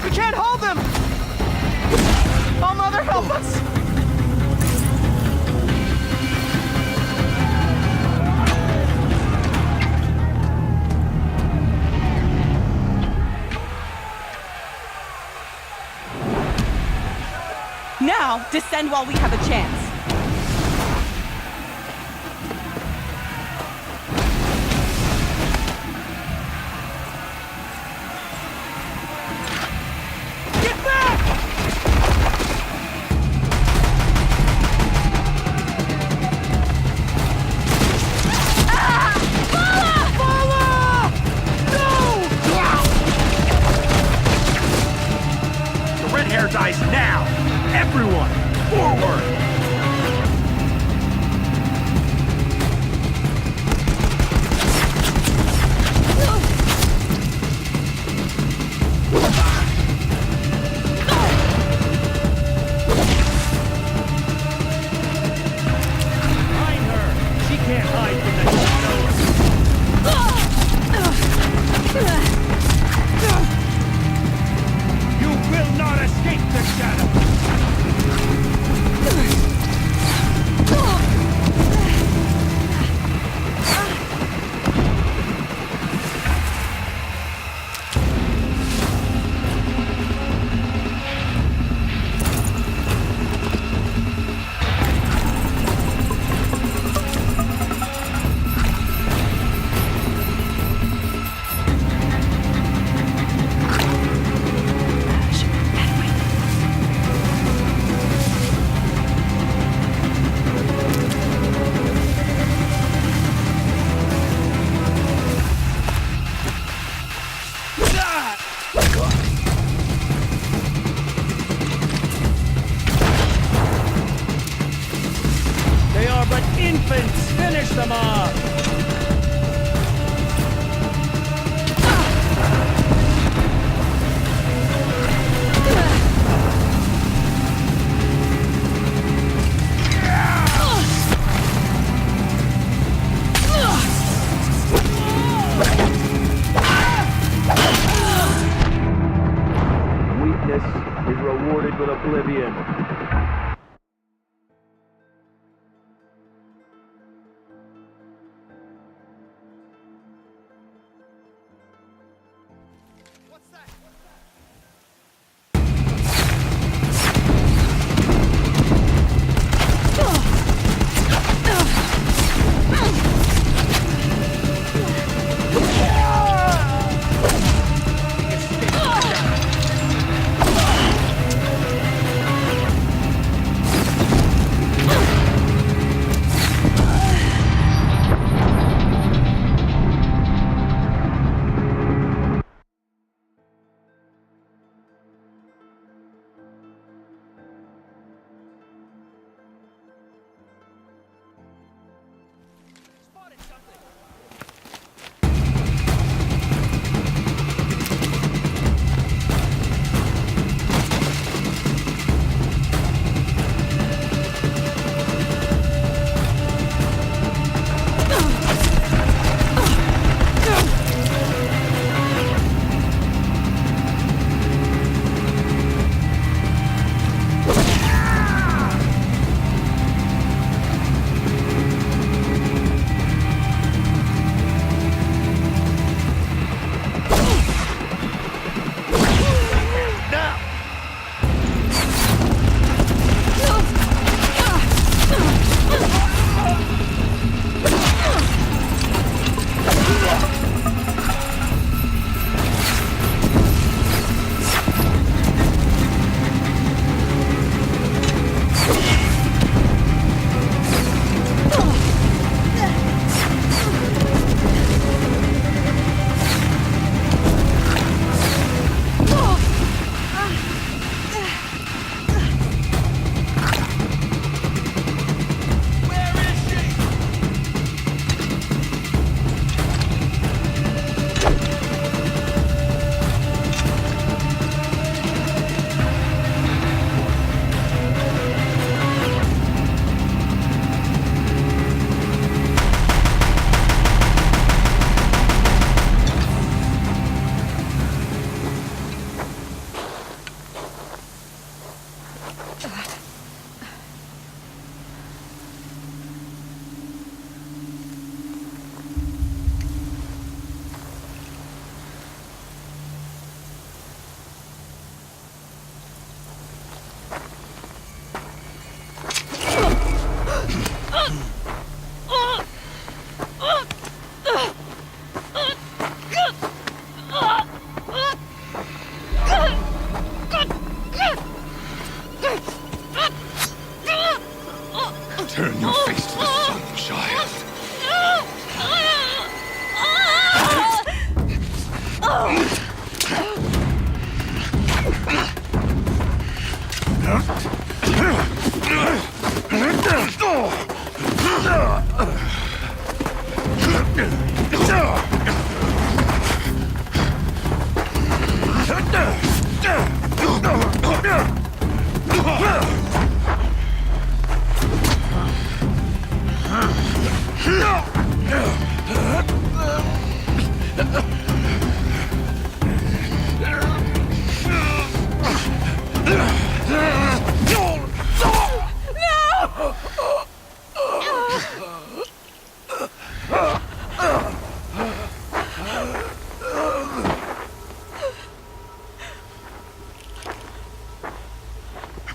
We can't hold them! Oh, Mother, help us! Now, descend while we have a chance. Get back! The red hair dies now! Everyone, forward! Find her! She can't hide from the shadows! You will not escape the shadows! They are but infants! Finish them off! Weakness is rewarded with oblivion.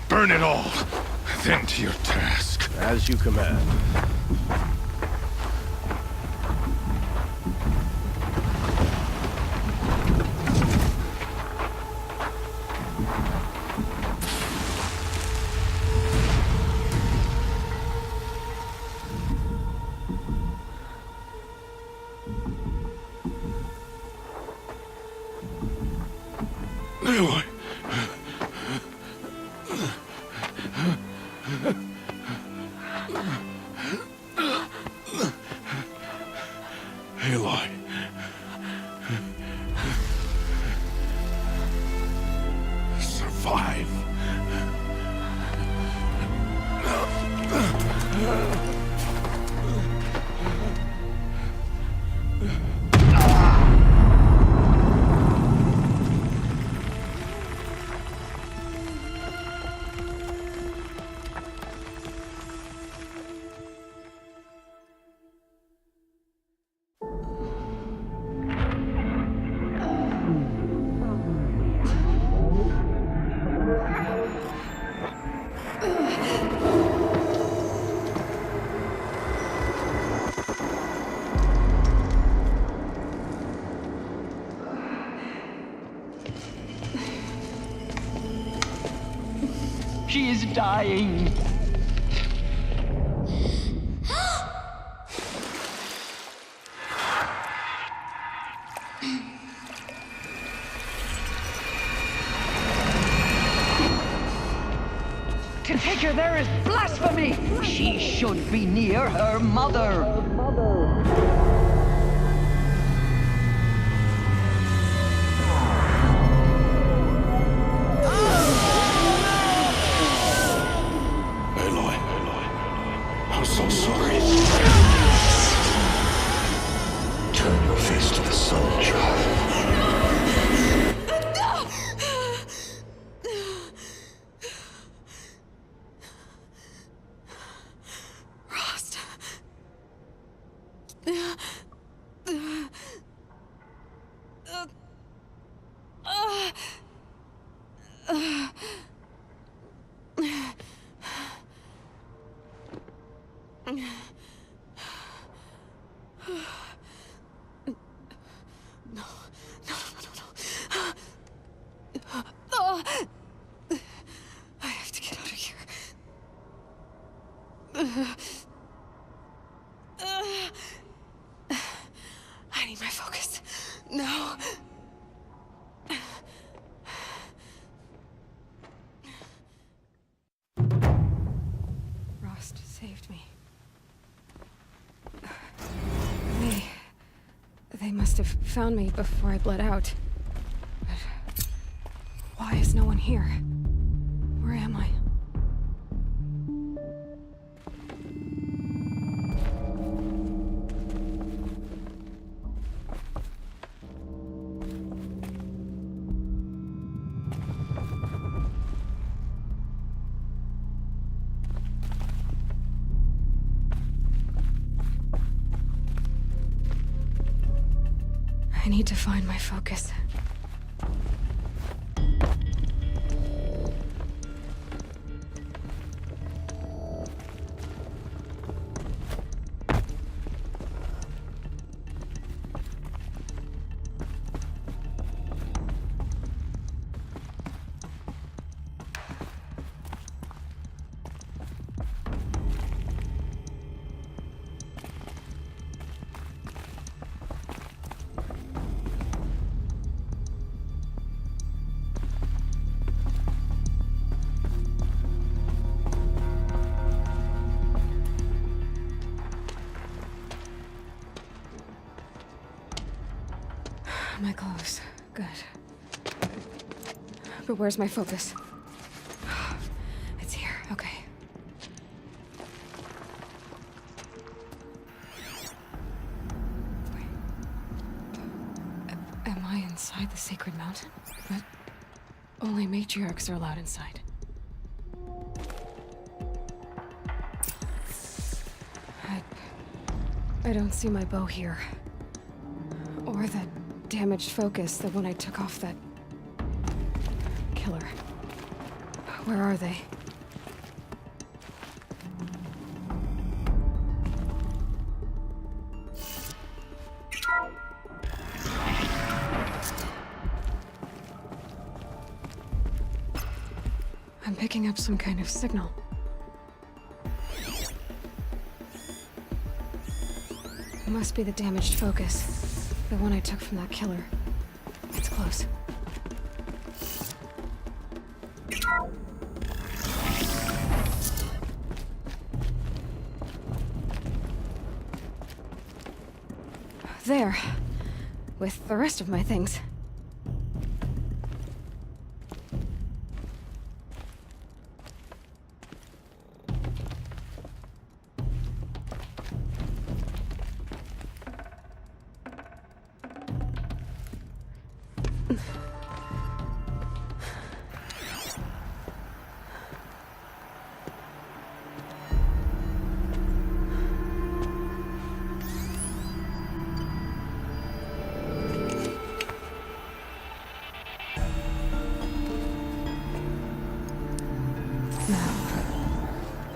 Burn it all, then to your task. As you command. Aloy. Aloy. Survive. She is dying. To take her there is blasphemy. She should be near her mother. I'm so sorry. Turn your face to the sun, child. Rost. I have to get out of here. I need my focus. No. Rost saved me. They must have found me before I bled out. But why is no one here? Where am I? I need to find my focus. My clothes. Good. But where's my focus? It's here. Okay. Wait. Am I inside the sacred mountain? But only matriarchs are allowed inside. I don't see my bow here. Or the damaged focus, the one I took off that killer. Where are they? I'm picking up some kind of signal. It must be the damaged focus. The one I took from that killer. It's close. There. With the rest of my things.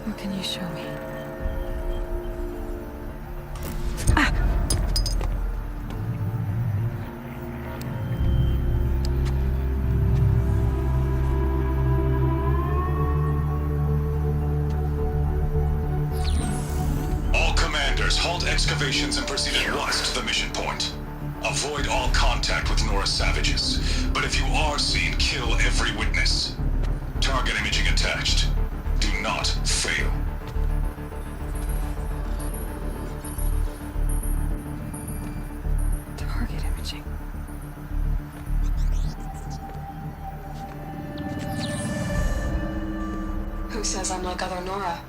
What can you show me? All commanders, halt excavations and proceed at once to the mission point. Avoid all contact with Nora's savages. But if you are seen, kill every witness. Target imaging attached. Do not fail. Target imaging. Who says I'm like other Nora?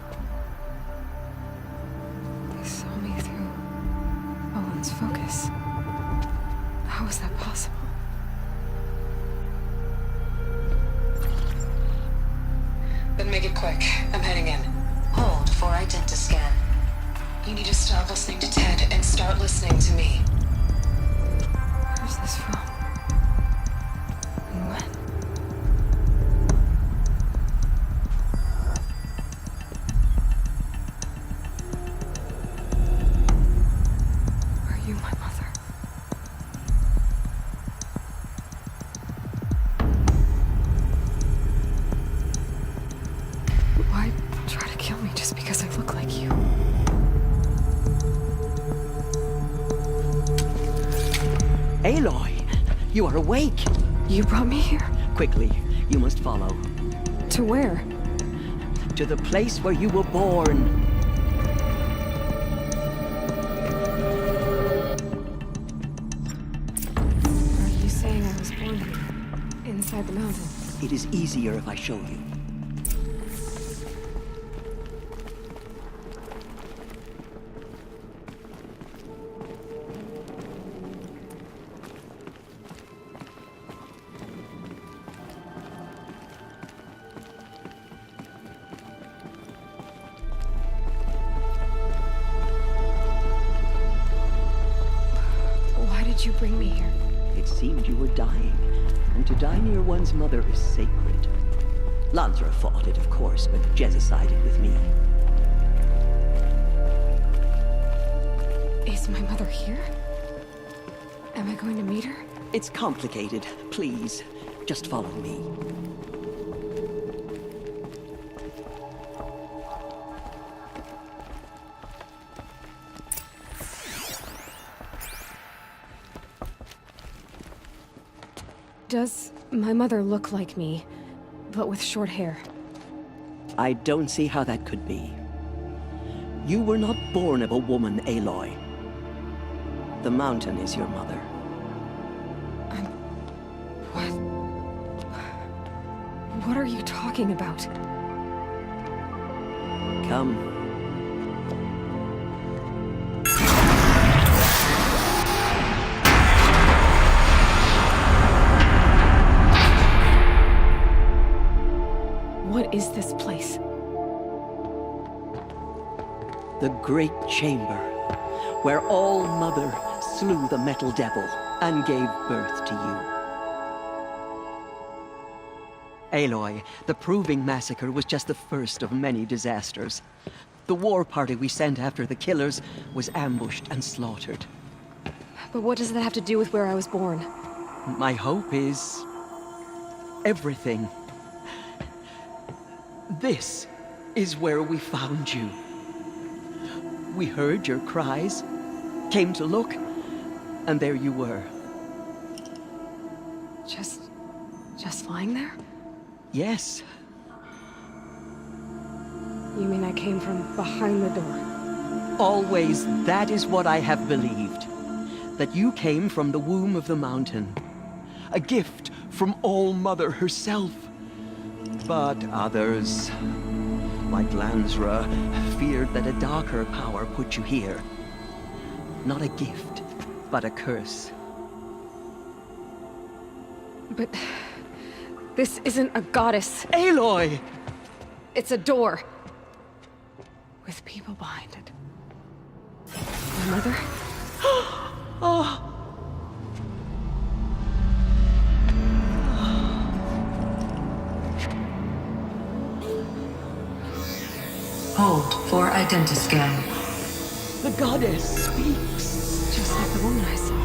They saw me through Owen's focus. How is that possible? Then make it quick. I'm heading in. Hold for identiscan. You need to stop listening to Ted and start listening to me. Where's this from? And when? Are you my mother? Why try to kill me just because I look like you? Aloy, you are awake. You brought me here? Quickly, you must follow. To where? To the place where you were born. Are you saying I was born here? Inside the mountain? It is easier if I show you. Why did you bring me here? It seemed you were dying, and to die near one's mother is sacred. Lansra fought it, of course, but Jezza sided with me. Is my mother here? Am I going to meet her? It's complicated. Please, just follow me. Does my mother look like me, but with short hair? I don't see how that could be. You were not born of a woman, Aloy. The mountain is your mother. What are you talking about? Come. What is this place? The great chamber, where All-Mother slew the Metal Devil and gave birth to you. Aloy, the Proving Massacre was just the first of many disasters. The war party we sent after the killers was ambushed and slaughtered. But what does that have to do with where I was born? My hope is... everything. This is where we found you. We heard your cries, came to look, and there you were. Just lying there? Yes. You mean I came from behind the door? Always, that is what I have believed. That you came from the womb of the mountain. A gift from All-Mother herself. But others, like Lansra, feared that a darker power put you here. Not a gift, but a curse. But... this isn't a goddess. Aloy! It's a door. With people behind it. My mother? Oh! Hold for identiscan. The goddess speaks. Just like the woman I saw.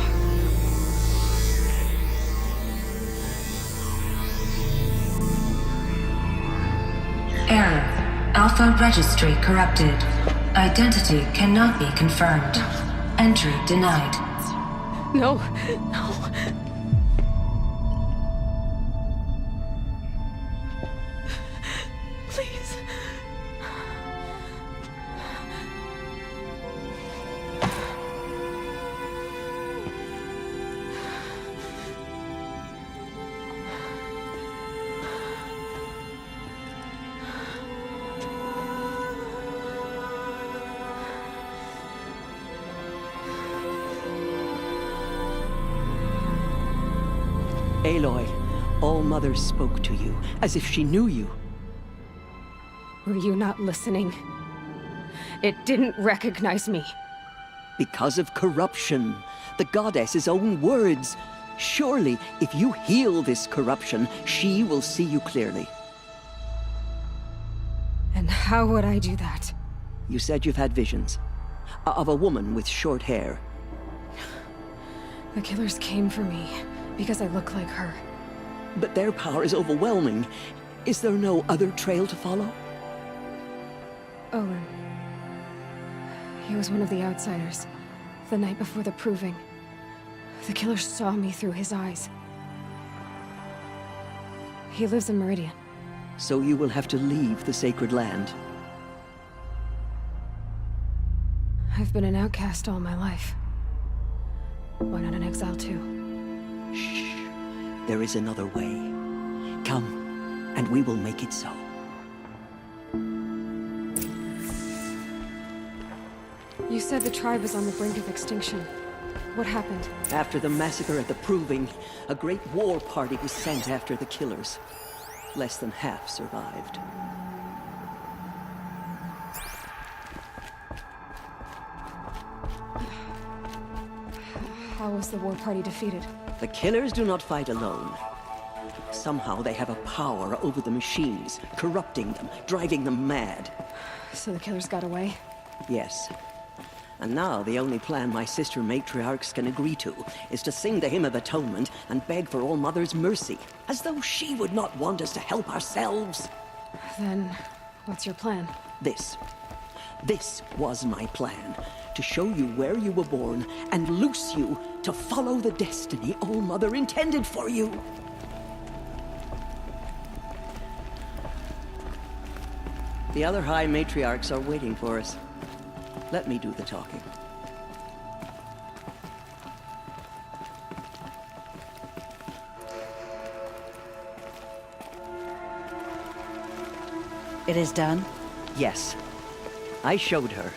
Error. Alpha registry corrupted. Identity cannot be confirmed. Entry denied. No, no. Please. Aloy, All-Mother spoke to you, as if she knew you. Were you not listening? It didn't recognize me. Because of corruption. The goddess's own words. Surely, if you heal this corruption, she will see you clearly. And how would I do that? You said you've had visions. Of a woman with short hair. The killers came for me, because I look like her. But their power is overwhelming. Is there no other trail to follow? Owen. He was one of the outsiders. The night before the Proving. The killers saw me through his eyes. He lives in Meridian. So you will have to leave the sacred land. I've been an outcast all my life. Why not an exile too? Shh. There is another way. Come, and we will make it so. You said the tribe was on the brink of extinction. What happened? After the massacre at the Proving, a great war party was sent after the killers. Less than half survived. How was the war party defeated? The killers do not fight alone. Somehow they have a power over the machines, corrupting them, driving them mad. So the killers got away? Yes. And now the only plan my sister matriarchs can agree to is to sing the Hymn of Atonement and beg for All-Mother's mercy, as though she would not want us to help ourselves. Then, what's your plan? This was my plan. To show you where you were born and loose you to follow the destiny All-Mother intended for you. The other High Matriarchs are waiting for us. Let me do the talking. It is done? Yes. I showed her.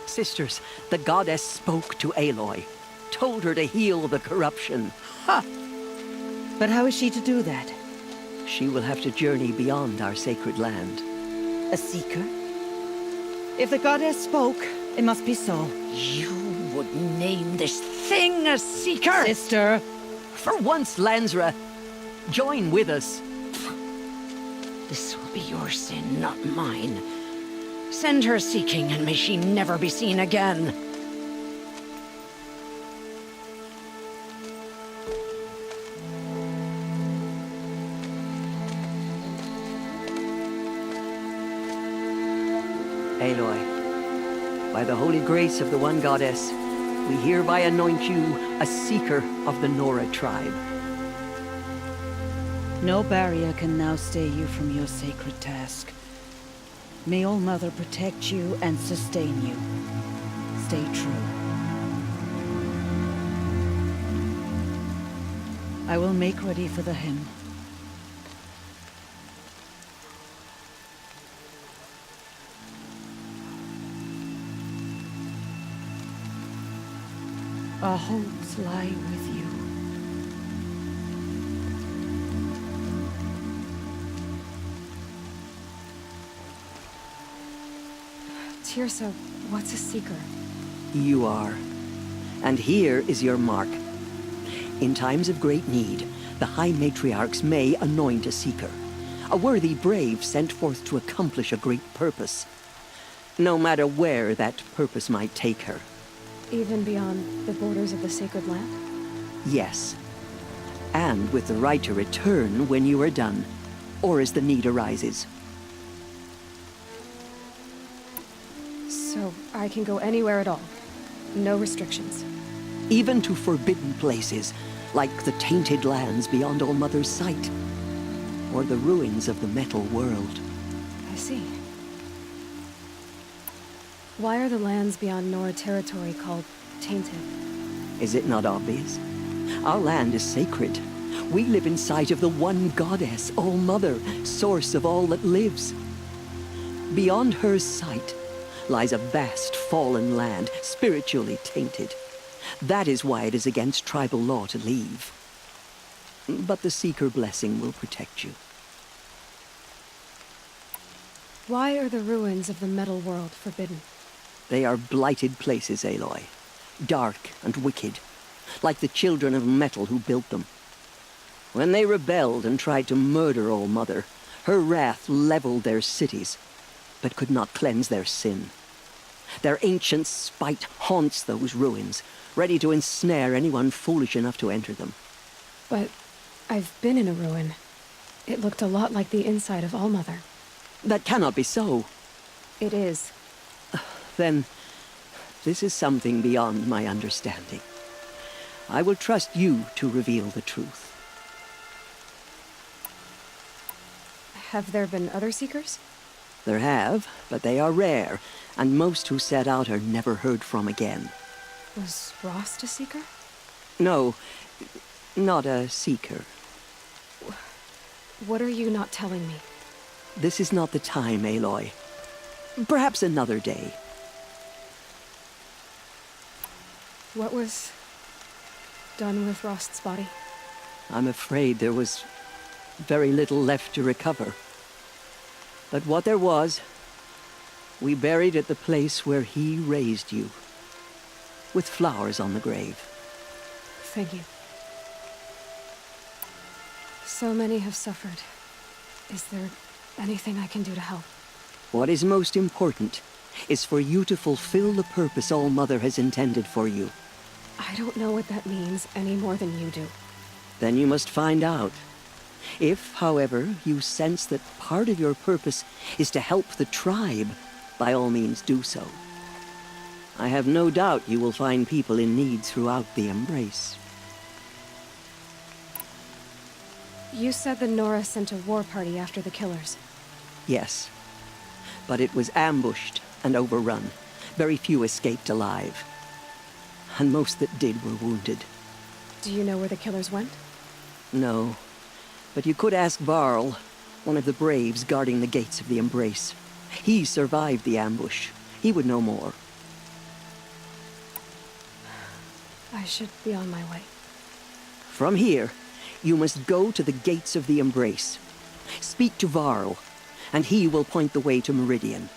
Sisters, the goddess spoke to Aloy, told her to heal the corruption. Ha! But how is she to do that? She will have to journey beyond our sacred land. A seeker? If the goddess spoke, it must be so. You would name this thing a seeker? Sister! For once, Lansra, join with us. This will be your sin, not mine. Send her seeking, and may she never be seen again. Aloy, by the holy grace of the one goddess, we hereby anoint you a seeker of the Nora tribe. No barrier can now stay you from your sacred task. May All Mother protect you and sustain you. Stay true. I will make ready for the hymn. Our hopes lie with you. Tirsa, what's a seeker? You are. And here is your mark. In times of great need, the High Matriarchs may anoint a seeker. A worthy brave sent forth to accomplish a great purpose. No matter where that purpose might take her. Even beyond the borders of the sacred land? Yes. And with the right to return when you are done, or as the need arises. So I can go anywhere at all? No restrictions? Even to forbidden places, like the tainted lands beyond All Mother's sight, or the ruins of the metal world. I see. Why are the lands beyond Nora territory called tainted? Is it not obvious? Our land is sacred. We live in sight of the one goddess, All Mother, source of all that lives. Beyond her sight lies a vast fallen land, spiritually tainted. That is why it is against tribal law to leave. But the Seeker blessing will protect you. Why are the ruins of the metal world forbidden? They are blighted places, Aloy. Dark and wicked, like the children of metal who built them. When they rebelled and tried to murder All Mother, her wrath leveled their cities, but could not cleanse their sin. Their ancient spite haunts those ruins, ready to ensnare anyone foolish enough to enter them. But I've been in a ruin. It looked a lot like the inside of All Mother. That cannot be so. It is. Then, this is something beyond my understanding. I will trust you to reveal the truth. Have there been other Seekers? There have, but they are rare, and most who set out are never heard from again. Was Rost a Seeker? No, not a Seeker. What are you not telling me? This is not the time, Aloy. Perhaps another day. What was done with Rost's body? I'm afraid there was very little left to recover. But what there was, we buried at the place where he raised you, with flowers on the grave. Thank you. So many have suffered. Is there anything I can do to help? What is most important is for you to fulfill the purpose All Mother has intended for you. I don't know what that means any more than you do. Then you must find out. If, however, you sense that part of your purpose is to help the tribe, by all means do so. I have no doubt you will find people in need throughout the Embrace. You said the Nora sent a war party after the killers. Yes, but it was ambushed and overrun. Very few escaped alive. And most that did were wounded. Do you know where the killers went? No, but you could ask Varl. one of the braves guarding the gates of the Embrace. He survived the ambush. He would know more. I should be on my way. From here, you must go to the gates of the Embrace. Speak to Varl, and he will point the way to Meridian.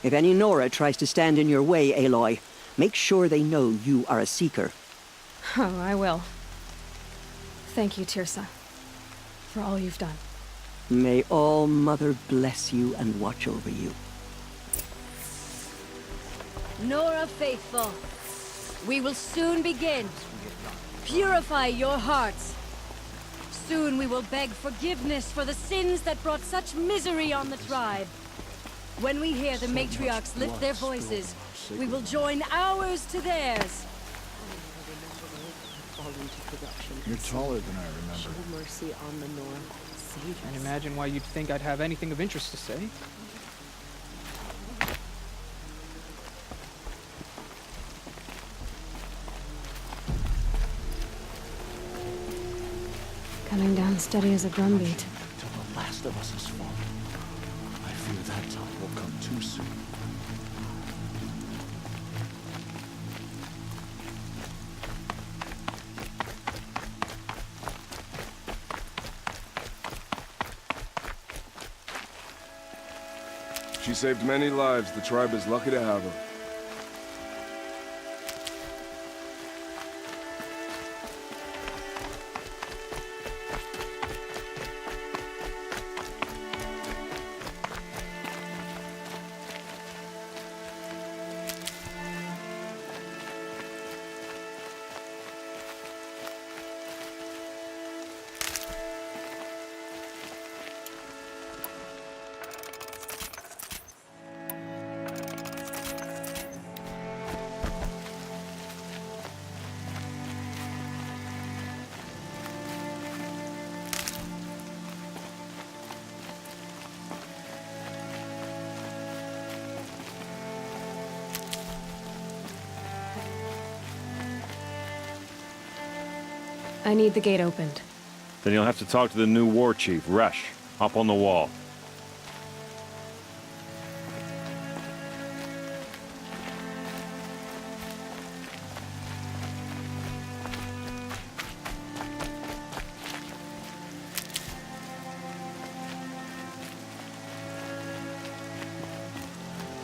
If any Nora tries to stand in your way, Aloy, make sure they know you are a Seeker. Oh, I will. Thank you, Tirsa, for all you've done. May All Mother bless you and watch over you. Nora faithful, we will soon begin. Purify your hearts. Soon we will beg forgiveness for the sins that brought such misery on the tribe. When we hear the matriarchs lift their voices, we will join ours to theirs. You're taller than I remember. Show mercy on the Nora. Save Can't us. imagine why you'd think I'd have anything of interest to say. Coming down steady as a drumbeat. Till the last of us has fallen. I fear that time will come too soon. She saved many lives. The tribe is lucky to have her. I need the gate opened. Then you'll have to talk to the new war chief, Resh. Hop on the wall.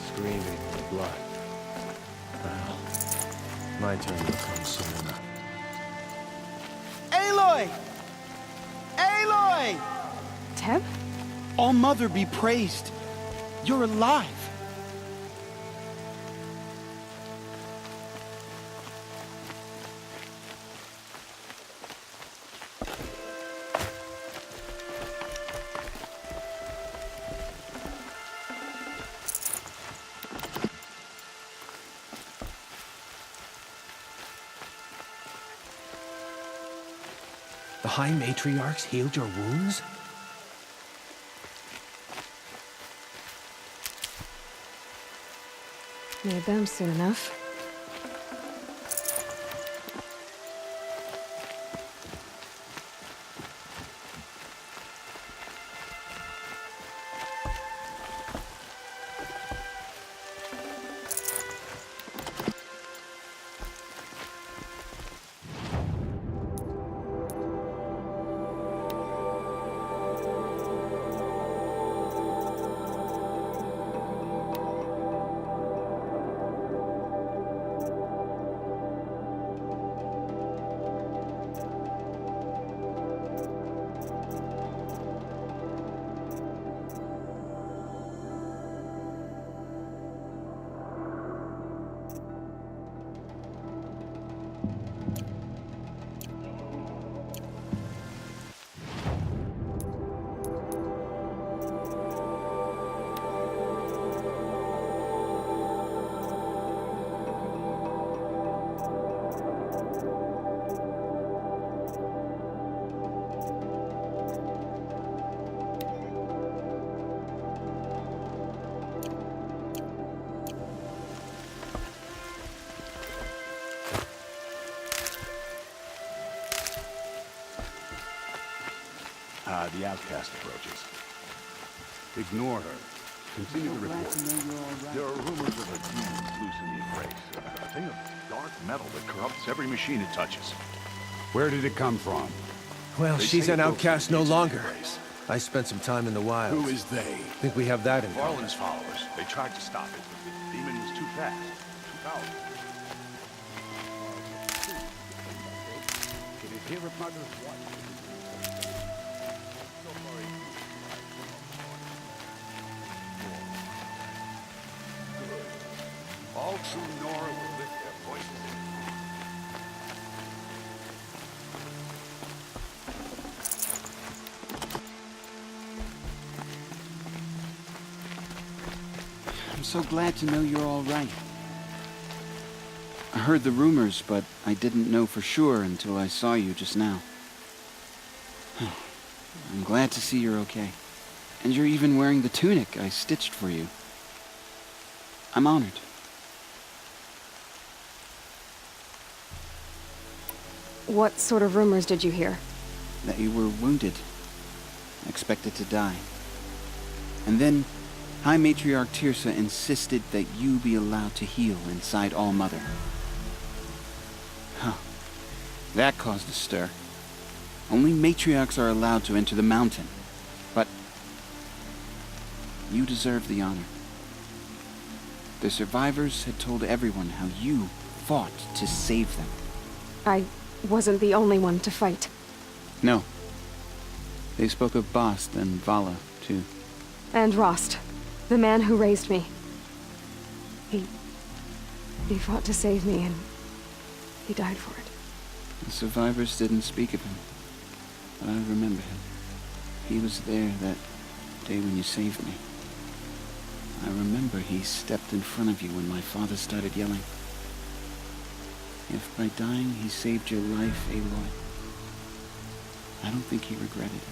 Screaming for blood. Well, my turn will come soon enough. Aloy! Aloy! Teb? All Mother be praised. You're alive. The High Matriarchs healed your wounds? Need them soon enough. The outcast approaches. Ignore her. Continue to report. There are rumors of a demon loose in the embrace. A thing of dark metal that corrupts every machine it touches. Where did it come from? Well, They she's say an it outcast no goes to longer. embrace. I spent some time in the wilds. Who is they? Think we have that in common. Farland's followers. They tried to stop it, but the demon was too fast, too powerful. Can it hear a mother's voice? All true Nora will lift their voices. I'm so glad to know you're all right. I heard the rumors, but I didn't know for sure until I saw you just now. I'm glad to see you're okay. And you're even wearing the tunic I stitched for you. I'm honored. What sort of rumors did you hear? That you were wounded, expected to die. And then High Matriarch Tirsa insisted that you be allowed to heal inside All-Mother. Huh. That caused a stir. Only matriarchs are allowed to enter the mountain. But you deserve the honor. The survivors had told everyone how you fought to save them. I wasn't the only one to fight. No. They spoke of Bast and Vala, too. And Rost, the man who raised me. He fought to save me, and he died for it. The survivors didn't speak of him, but I remember him. He was there that day when you saved me. I remember he stepped in front of you when my father started yelling. If by dying he saved your life, Aloy, I don't think he regretted it.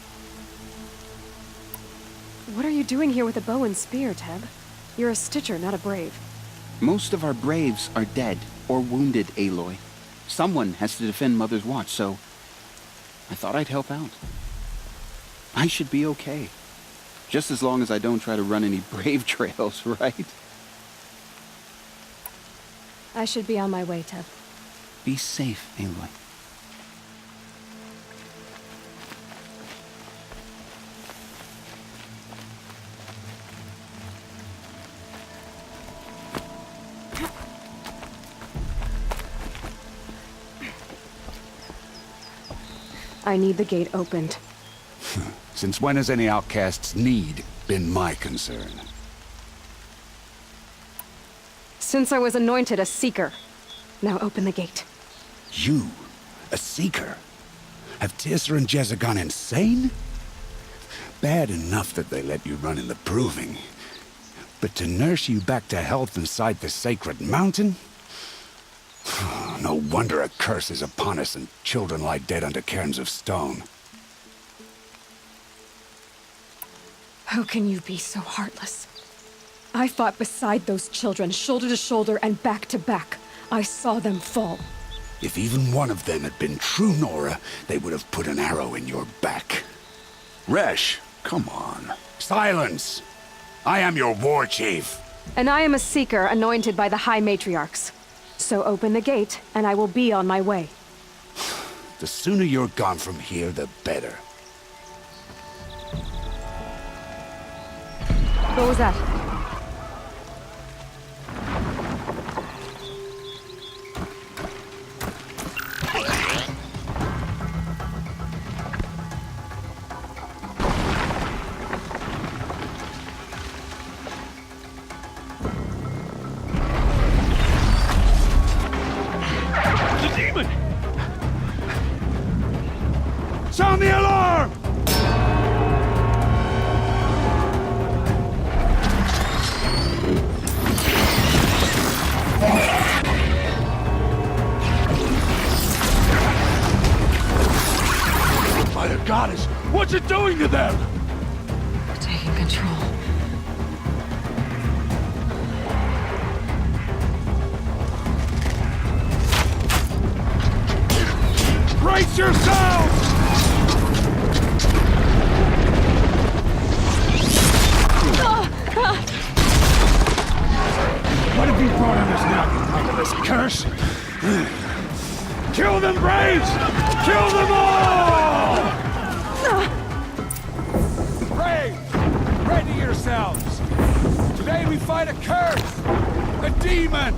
What are you doing here with a bow and spear, Teb? You're a Stitcher, not a Brave. Most of our Braves are dead or wounded, Aloy. Someone has to defend Mother's Watch, so I thought I'd help out. I should be okay. Just as long as I don't try to run any Brave trails, right? I should be on my way, Teb. Be safe, Aloy. I need the gate opened. Since when has any outcast's need been my concern? Since I was anointed a Seeker. Now open the gate. You? A Seeker? Have Tirsa and Jezza gone insane? Bad enough that they let you run in the Proving. But to nurse you back to health inside the sacred mountain? No wonder a curse is upon us and children lie dead under cairns of stone. How can you be so heartless? I fought beside those children, shoulder to shoulder and back to back. I saw them fall. If even one of them had been true Nora, they would have put an arrow in your back. Resh, come on. Silence! I am your war chief. And I am a Seeker anointed by the High Matriarchs. So open the gate, and I will be on my way. The sooner you're gone from here, the better. What was that? Sound the alarm! By the goddess, what's it doing to them? Taking control. Brace yourselves! He brought on us now on top of this curse. Kill them, Braves! Kill them all! Braves, ready yourselves. Today we fight a curse, a demon.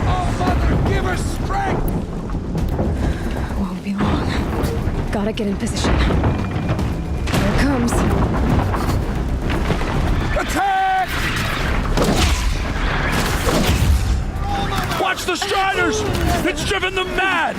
Oh, Mother, give us strength! Won't be long. Gotta get in position. Here it comes. Attack! Watch the Striders! It's driven them mad!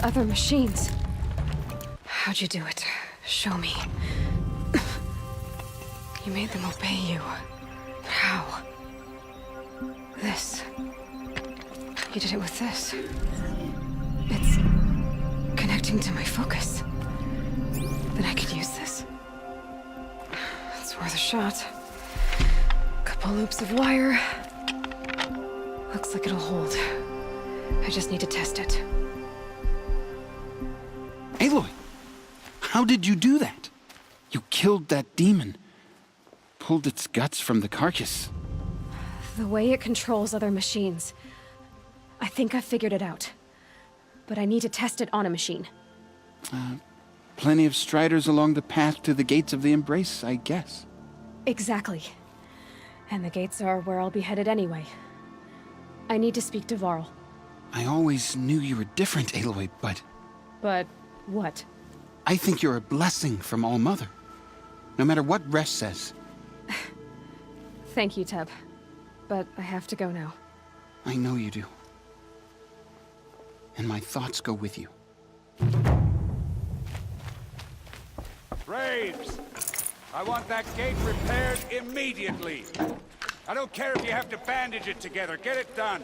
Other machines. How'd you do it? Show me. You made them obey you. How? This. You did it with this. It's connecting to my focus. Then I could use this. It's worth a shot. Couple loops of wire. Looks like it'll hold. I just need to test it. Aloy, how did you do that? You killed that demon. Pulled its guts from the carcass. The way it controls other machines. I think I figured it out. But I need to test it on a machine. Plenty of Striders along the path to the gates of the Embrace, I guess. Exactly. And the gates are where I'll be headed anyway. I need to speak to Varl. I always knew you were different, Aloy, but... But what? I think you're a blessing from All-Mother. No matter what Resh says. Thank you, Teb. But I have to go now. I know you do. And my thoughts go with you. Braves! I want that gate repaired immediately. I don't care if you have to bandage it together. Get it done.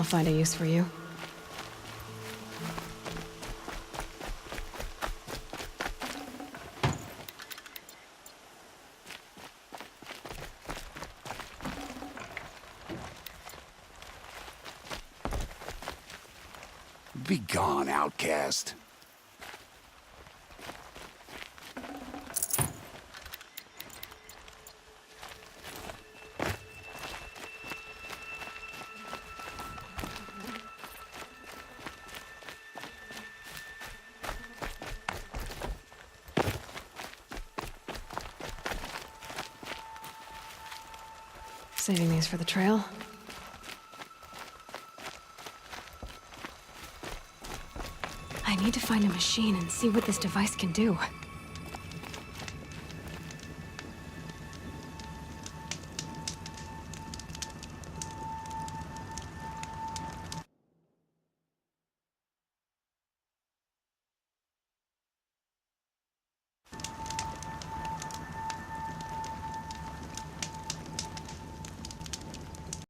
I'll find a use for you. Be gone, outcast. Saving these for the trail. I need to find a machine and see what this device can do.